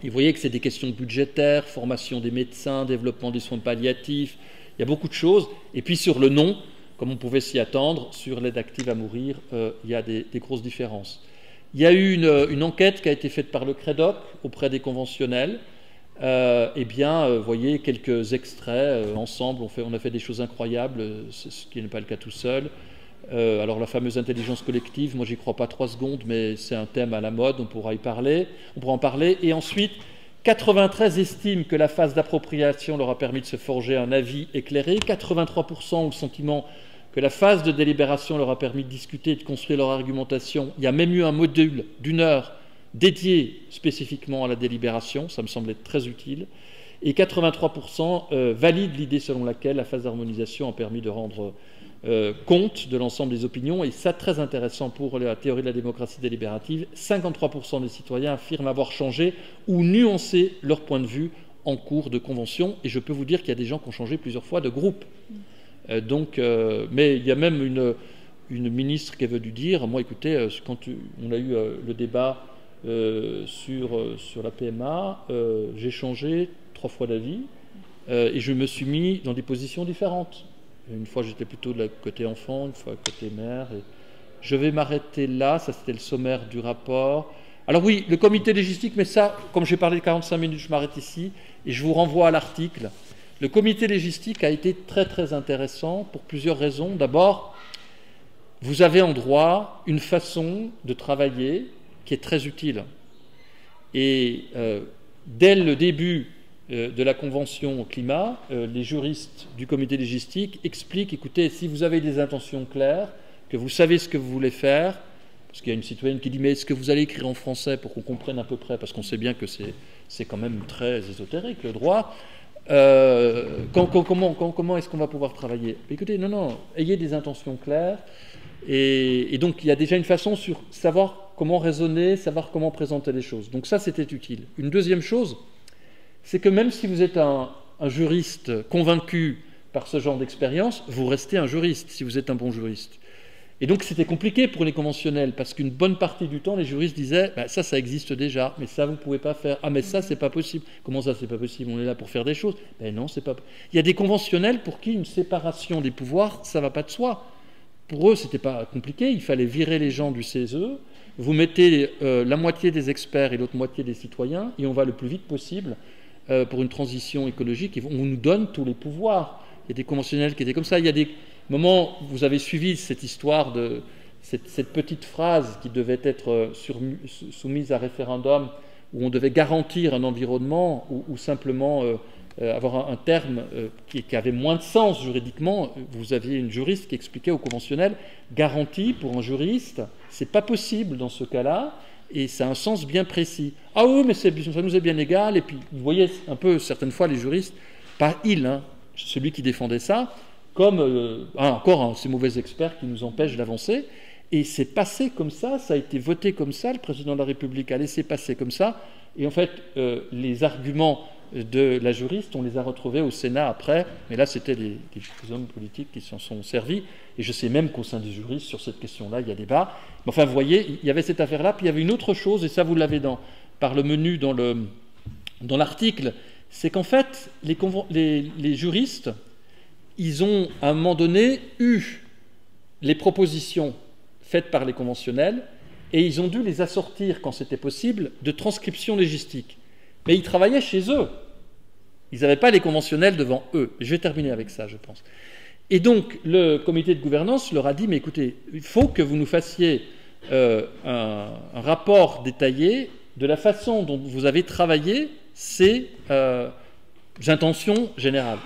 Et vous voyez que c'est des questions budgétaires, formation des médecins, développement des soins palliatifs, il y a beaucoup de choses. Et puis sur le non, comme on pouvait s'y attendre, sur l'aide active à mourir, il y a des grosses différences. Il y a eu une enquête qui a été faite par le CREDOC auprès des conventionnels. Vous voyez quelques extraits ensemble, on a fait des choses incroyables, ce qui n'est pas le cas tout seul. Alors la fameuse intelligence collective, moi j'y crois pas 3 secondes, mais c'est un thème à la mode, on pourra en parler. Et ensuite, 93 estiment que la phase d'appropriation leur a permis de se forger un avis éclairé, 83% ont le sentiment que la phase de délibération leur a permis de discuter et de construire leur argumentation. Il y a même eu un module d'1 heure dédié spécifiquement à la délibération, ça me semble être très utile, et 83% valident l'idée selon laquelle la phase d'harmonisation a permis de rendre compte de l'ensemble des opinions, et ça très intéressant pour la théorie de la démocratie délibérative, 53% des citoyens affirment avoir changé ou nuancé leur point de vue en cours de convention, et je peux vous dire qu'il y a des gens qui ont changé plusieurs fois de groupe. Mais il y a même une ministre qui est venue dire, moi écoutez, quand on a eu le débat sur la PMA, j'ai changé 3 fois d'avis et je me suis mis dans des positions différentes. Une fois j'étais plutôt de la côté enfant, une fois côté mère. Et je vais m'arrêter là, ça c'était le sommaire du rapport. Alors oui, le comité légistique, mais ça, comme j'ai parlé de 45 minutes, je m'arrête ici et je vous renvoie à l'article. Le comité légistique a été très très intéressant pour plusieurs raisons. D'abord, vous avez en droit une façon de travailler qui est très utile. Et dès le début de la Convention climat, les juristes du comité légistique expliquent, écoutez, si vous avez des intentions claires, que vous savez ce que vous voulez faire, parce qu'il y a une citoyenne qui dit, mais est-ce que vous allez écrire en français pour qu'on comprenne à peu près, parce qu'on sait bien que c'est quand même très ésotérique, le droit. Comment est-ce qu'on va pouvoir travailler? Écoutez, non, ayez des intentions claires. Et donc, il y a déjà une façon sur savoir comment raisonner, savoir comment présenter les choses. Donc ça, c'était utile. Une deuxième chose, c'est que même si vous êtes un juriste convaincu par ce genre d'expérience, vous restez un juriste, si vous êtes un bon juriste. Et donc, c'était compliqué pour les conventionnels, parce qu'une bonne partie du temps, les juristes disaient « ça existe déjà, mais ça, vous ne pouvez pas faire. Ah, mais ça, c'est pas possible. Comment ça, c'est pas possible? On est là pour faire des choses. » Non, c'est pas. Il y a des conventionnels pour qui une séparation des pouvoirs, ça ne va pas de soi. Pour eux, ce n'était pas compliqué. Il fallait virer les gens du CESE. Vous mettez la moitié des experts et l'autre moitié des citoyens, et on va le plus vite possible pour une transition écologique. Et on nous donne tous les pouvoirs. Il y a des conventionnels qui étaient comme ça. Il y a des moments, vous avez suivi cette histoire de cette petite phrase qui devait être soumise à référendum, où on devait garantir un environnement, ou simplement avoir un terme qui avait moins de sens juridiquement. Vous aviez une juriste qui expliquait aux conventionnels, garantie pour un juriste, c'est pas possible dans ce cas-là, et ça a un sens bien précis. Ah oui, mais ça nous est bien égal. Et puis, vous voyez un peu, certaines fois, les juristes, pas celui qui défendait ça, comme encore ces mauvais experts qui nous empêchent d'avancer. Et c'est passé comme ça a été voté comme ça, le président de la République a laissé passer comme ça, et en fait, les arguments de la juriste, on les a retrouvés au Sénat après, mais là, c'était des hommes politiques qui s'en sont servis, et je sais même qu'au sein des juristes, sur cette question-là, il y a débat. Mais enfin, vous voyez, il y avait cette affaire-là, puis il y avait une autre chose, et ça, vous l'avez par le menu dans l'article, c'est qu'en fait, les juristes, ils ont, à un moment donné, eu les propositions faites par les conventionnels, et ils ont dû les assortir, quand c'était possible, de transcriptions légistiques. Mais ils travaillaient chez eux. Ils n'avaient pas les conventionnels devant eux. Je vais terminer avec ça, je pense. Et donc, le comité de gouvernance leur a dit, mais écoutez, il faut que vous nous fassiez un rapport détaillé de la façon dont vous avez travaillé ces intentions générales.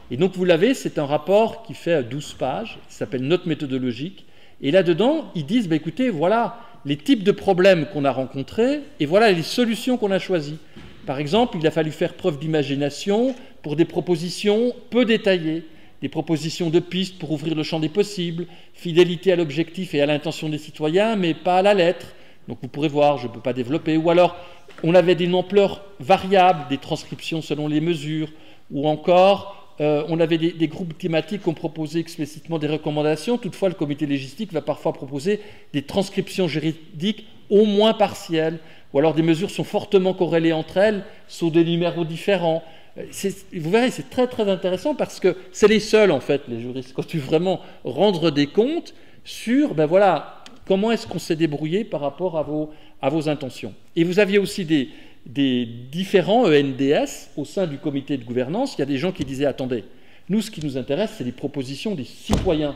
Et donc, vous l'avez, c'est un rapport qui fait 12 pages, qui s'appelle Note méthodologique. Et là-dedans, ils disent, écoutez, voilà les types de problèmes qu'on a rencontrés et voilà les solutions qu'on a choisies. Par exemple, il a fallu faire preuve d'imagination pour des propositions peu détaillées, des propositions de pistes pour ouvrir le champ des possibles, fidélité à l'objectif et à l'intention des citoyens, mais pas à la lettre. Donc vous pourrez voir, je ne peux pas développer. Ou alors, on avait des ampleurs variables, des transcriptions selon les mesures, ou encore, on avait des groupes thématiques qui ont proposé explicitement des recommandations. Toutefois, le comité légistique va parfois proposer des transcriptions juridiques au moins partielles, ou alors des mesures sont fortement corrélées entre elles, sous des numéros différents. Vous verrez, c'est très très intéressant parce que c'est les seuls, en fait, les juristes, qui ont dû vraiment rendre des comptes sur, comment est-ce qu'on s'est débrouillé par rapport à vos intentions. Et vous aviez aussi des différents ENDS au sein du comité de gouvernance. Il y a des gens qui disaient, attendez, nous, ce qui nous intéresse, c'est les propositions des citoyens,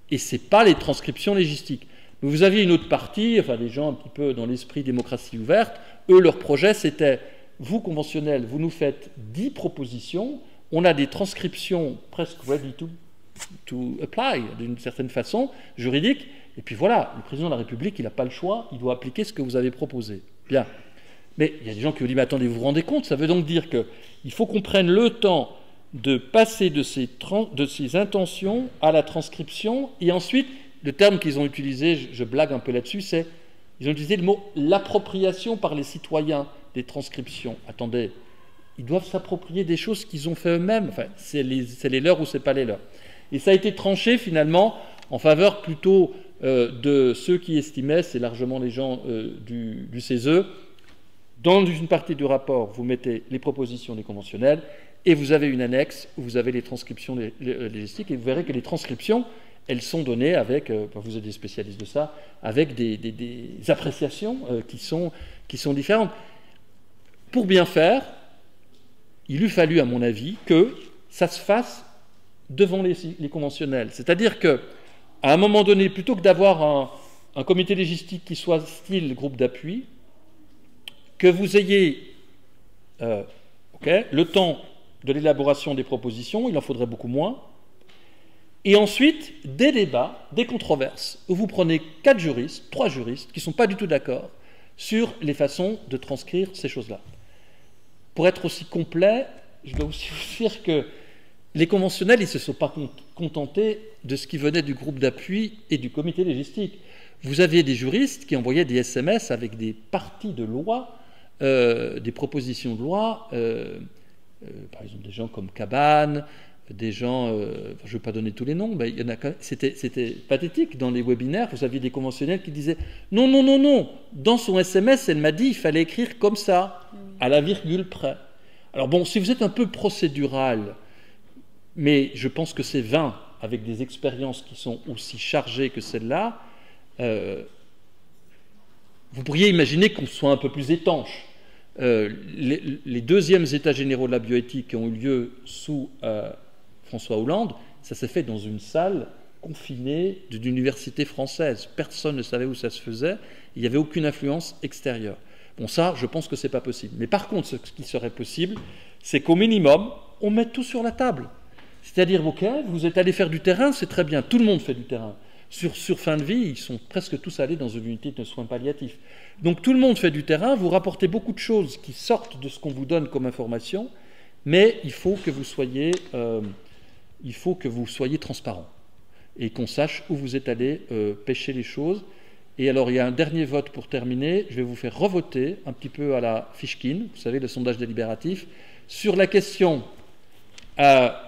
et ce n'est pas les transcriptions légistiques. Mais vous aviez une autre partie, des gens un petit peu dans l'esprit démocratie ouverte, eux, leur projet, c'était, vous, conventionnels, vous nous faites 10 propositions, on a des transcriptions presque ready to apply, d'une certaine façon, juridique, et puis voilà, le président de la République, il n'a pas le choix, il doit appliquer ce que vous avez proposé. Bien. Mais il y a des gens qui vous disent, mais attendez, vous vous rendez compte, ça veut donc dire qu'il faut qu'on prenne le temps de passer de ces intentions à la transcription, et ensuite, le terme qu'ils ont utilisé, je blague un peu là-dessus, c'est, ils ont utilisé le mot « l'appropriation par les citoyens des transcriptions ». Attendez, ils doivent s'approprier des choses qu'ils ont fait eux-mêmes, c'est les leurs ou c'est pas les leurs. Et ça a été tranché finalement en faveur plutôt de ceux qui estimaient, c'est largement les gens du CESE, dans une partie du rapport, vous mettez les propositions des conventionnels et vous avez une annexe où vous avez les transcriptions légistiques et vous verrez que les transcriptions, elles sont données avec, vous êtes des spécialistes de ça, avec des appréciations qui sont différentes. Pour bien faire, il eût fallu, à mon avis, que ça se fasse devant les conventionnels. C'est-à-dire qu'à un moment donné, plutôt que d'avoir un comité légistique qui soit style groupe d'appui, que vous ayez le temps de l'élaboration des propositions, il en faudrait beaucoup moins, et ensuite des débats, des controverses, où vous prenez 4 juristes, 3 juristes, qui ne sont pas du tout d'accord sur les façons de transcrire ces choses-là. Pour être aussi complet, je dois aussi vous dire que les conventionnels, ils ne se sont pas contentés de ce qui venait du groupe d'appui et du comité légistique. Vous aviez des juristes qui envoyaient des SMS avec des parties de loi, des propositions de loi, par exemple des gens comme Cabane, des gens, je ne vais pas donner tous les noms, mais il y en a, c'était pathétique. Dans les webinaires, vous aviez des conventionnels qui disaient « Non, non, non, non, dans son SMS, elle m'a dit qu'il fallait écrire comme ça, à la virgule près. » Alors bon, si vous êtes un peu procédural, mais je pense que c'est vain, avec des expériences qui sont aussi chargées que celles-là, vous pourriez imaginer qu'on soit un peu plus étanche. Les deuxièmes états généraux de la bioéthique qui ont eu lieu sous François Hollande, ça s'est fait dans une salle confinée d'une université française. Personne ne savait où ça se faisait, il n'y avait aucune influence extérieure. Bon, ça, je pense que ce n'est pas possible. Mais par contre, ce qui serait possible, c'est qu'au minimum, on mette tout sur la table. C'est-à-dire, ok, vous êtes allé faire du terrain, c'est très bien, tout le monde fait du terrain. Sur fin de vie, ils sont presque tous allés dans une unité de soins palliatifs. Donc tout le monde fait du terrain, vous rapportez beaucoup de choses qui sortent de ce qu'on vous donne comme information, mais il faut que vous soyez transparent et qu'on sache où vous êtes allé pêcher les choses. Et alors il y a un dernier vote pour terminer, je vais vous faire revoter un petit peu à la Fishkin, vous savez, le sondage délibératif, sur la question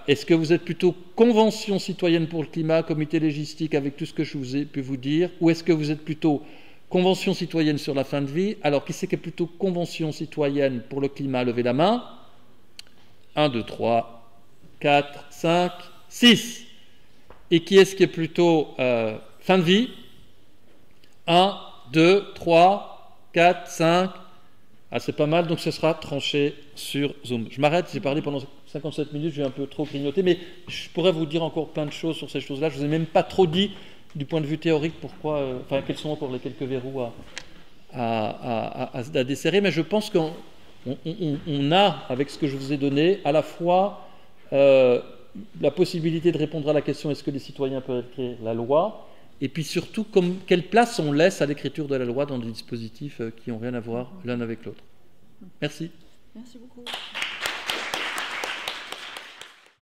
est-ce que vous êtes plutôt convention citoyenne pour le climat, comité légistique avec tout ce que je vous ai pu vous dire, ou est-ce que vous êtes plutôt convention citoyenne sur la fin de vie? Alors qui c'est qui est plutôt convention citoyenne pour le climat? Levez la main. 1, 2, 3, 4, 5, 6. Et qui est-ce qui est plutôt fin de vie? 1, 2, 3, 4, 5. Ah, c'est pas mal, donc ce sera tranché sur Zoom. Je m'arrête, j'ai parlé pendant 57 minutes, j'ai un peu trop grignoté, mais je pourrais vous dire encore plein de choses sur ces choses-là. Je ne vous ai même pas trop dit, du point de vue théorique, quels sont encore les quelques verrous à desserrer, mais je pense qu'on a, avec ce que je vous ai donné, à la fois la possibilité de répondre à la question est-ce que les citoyens peuvent écrire la loi, et puis surtout quelle place on laisse à l'écriture de la loi dans des dispositifs qui n'ont rien à voir l'un avec l'autre. Merci. Merci beaucoup.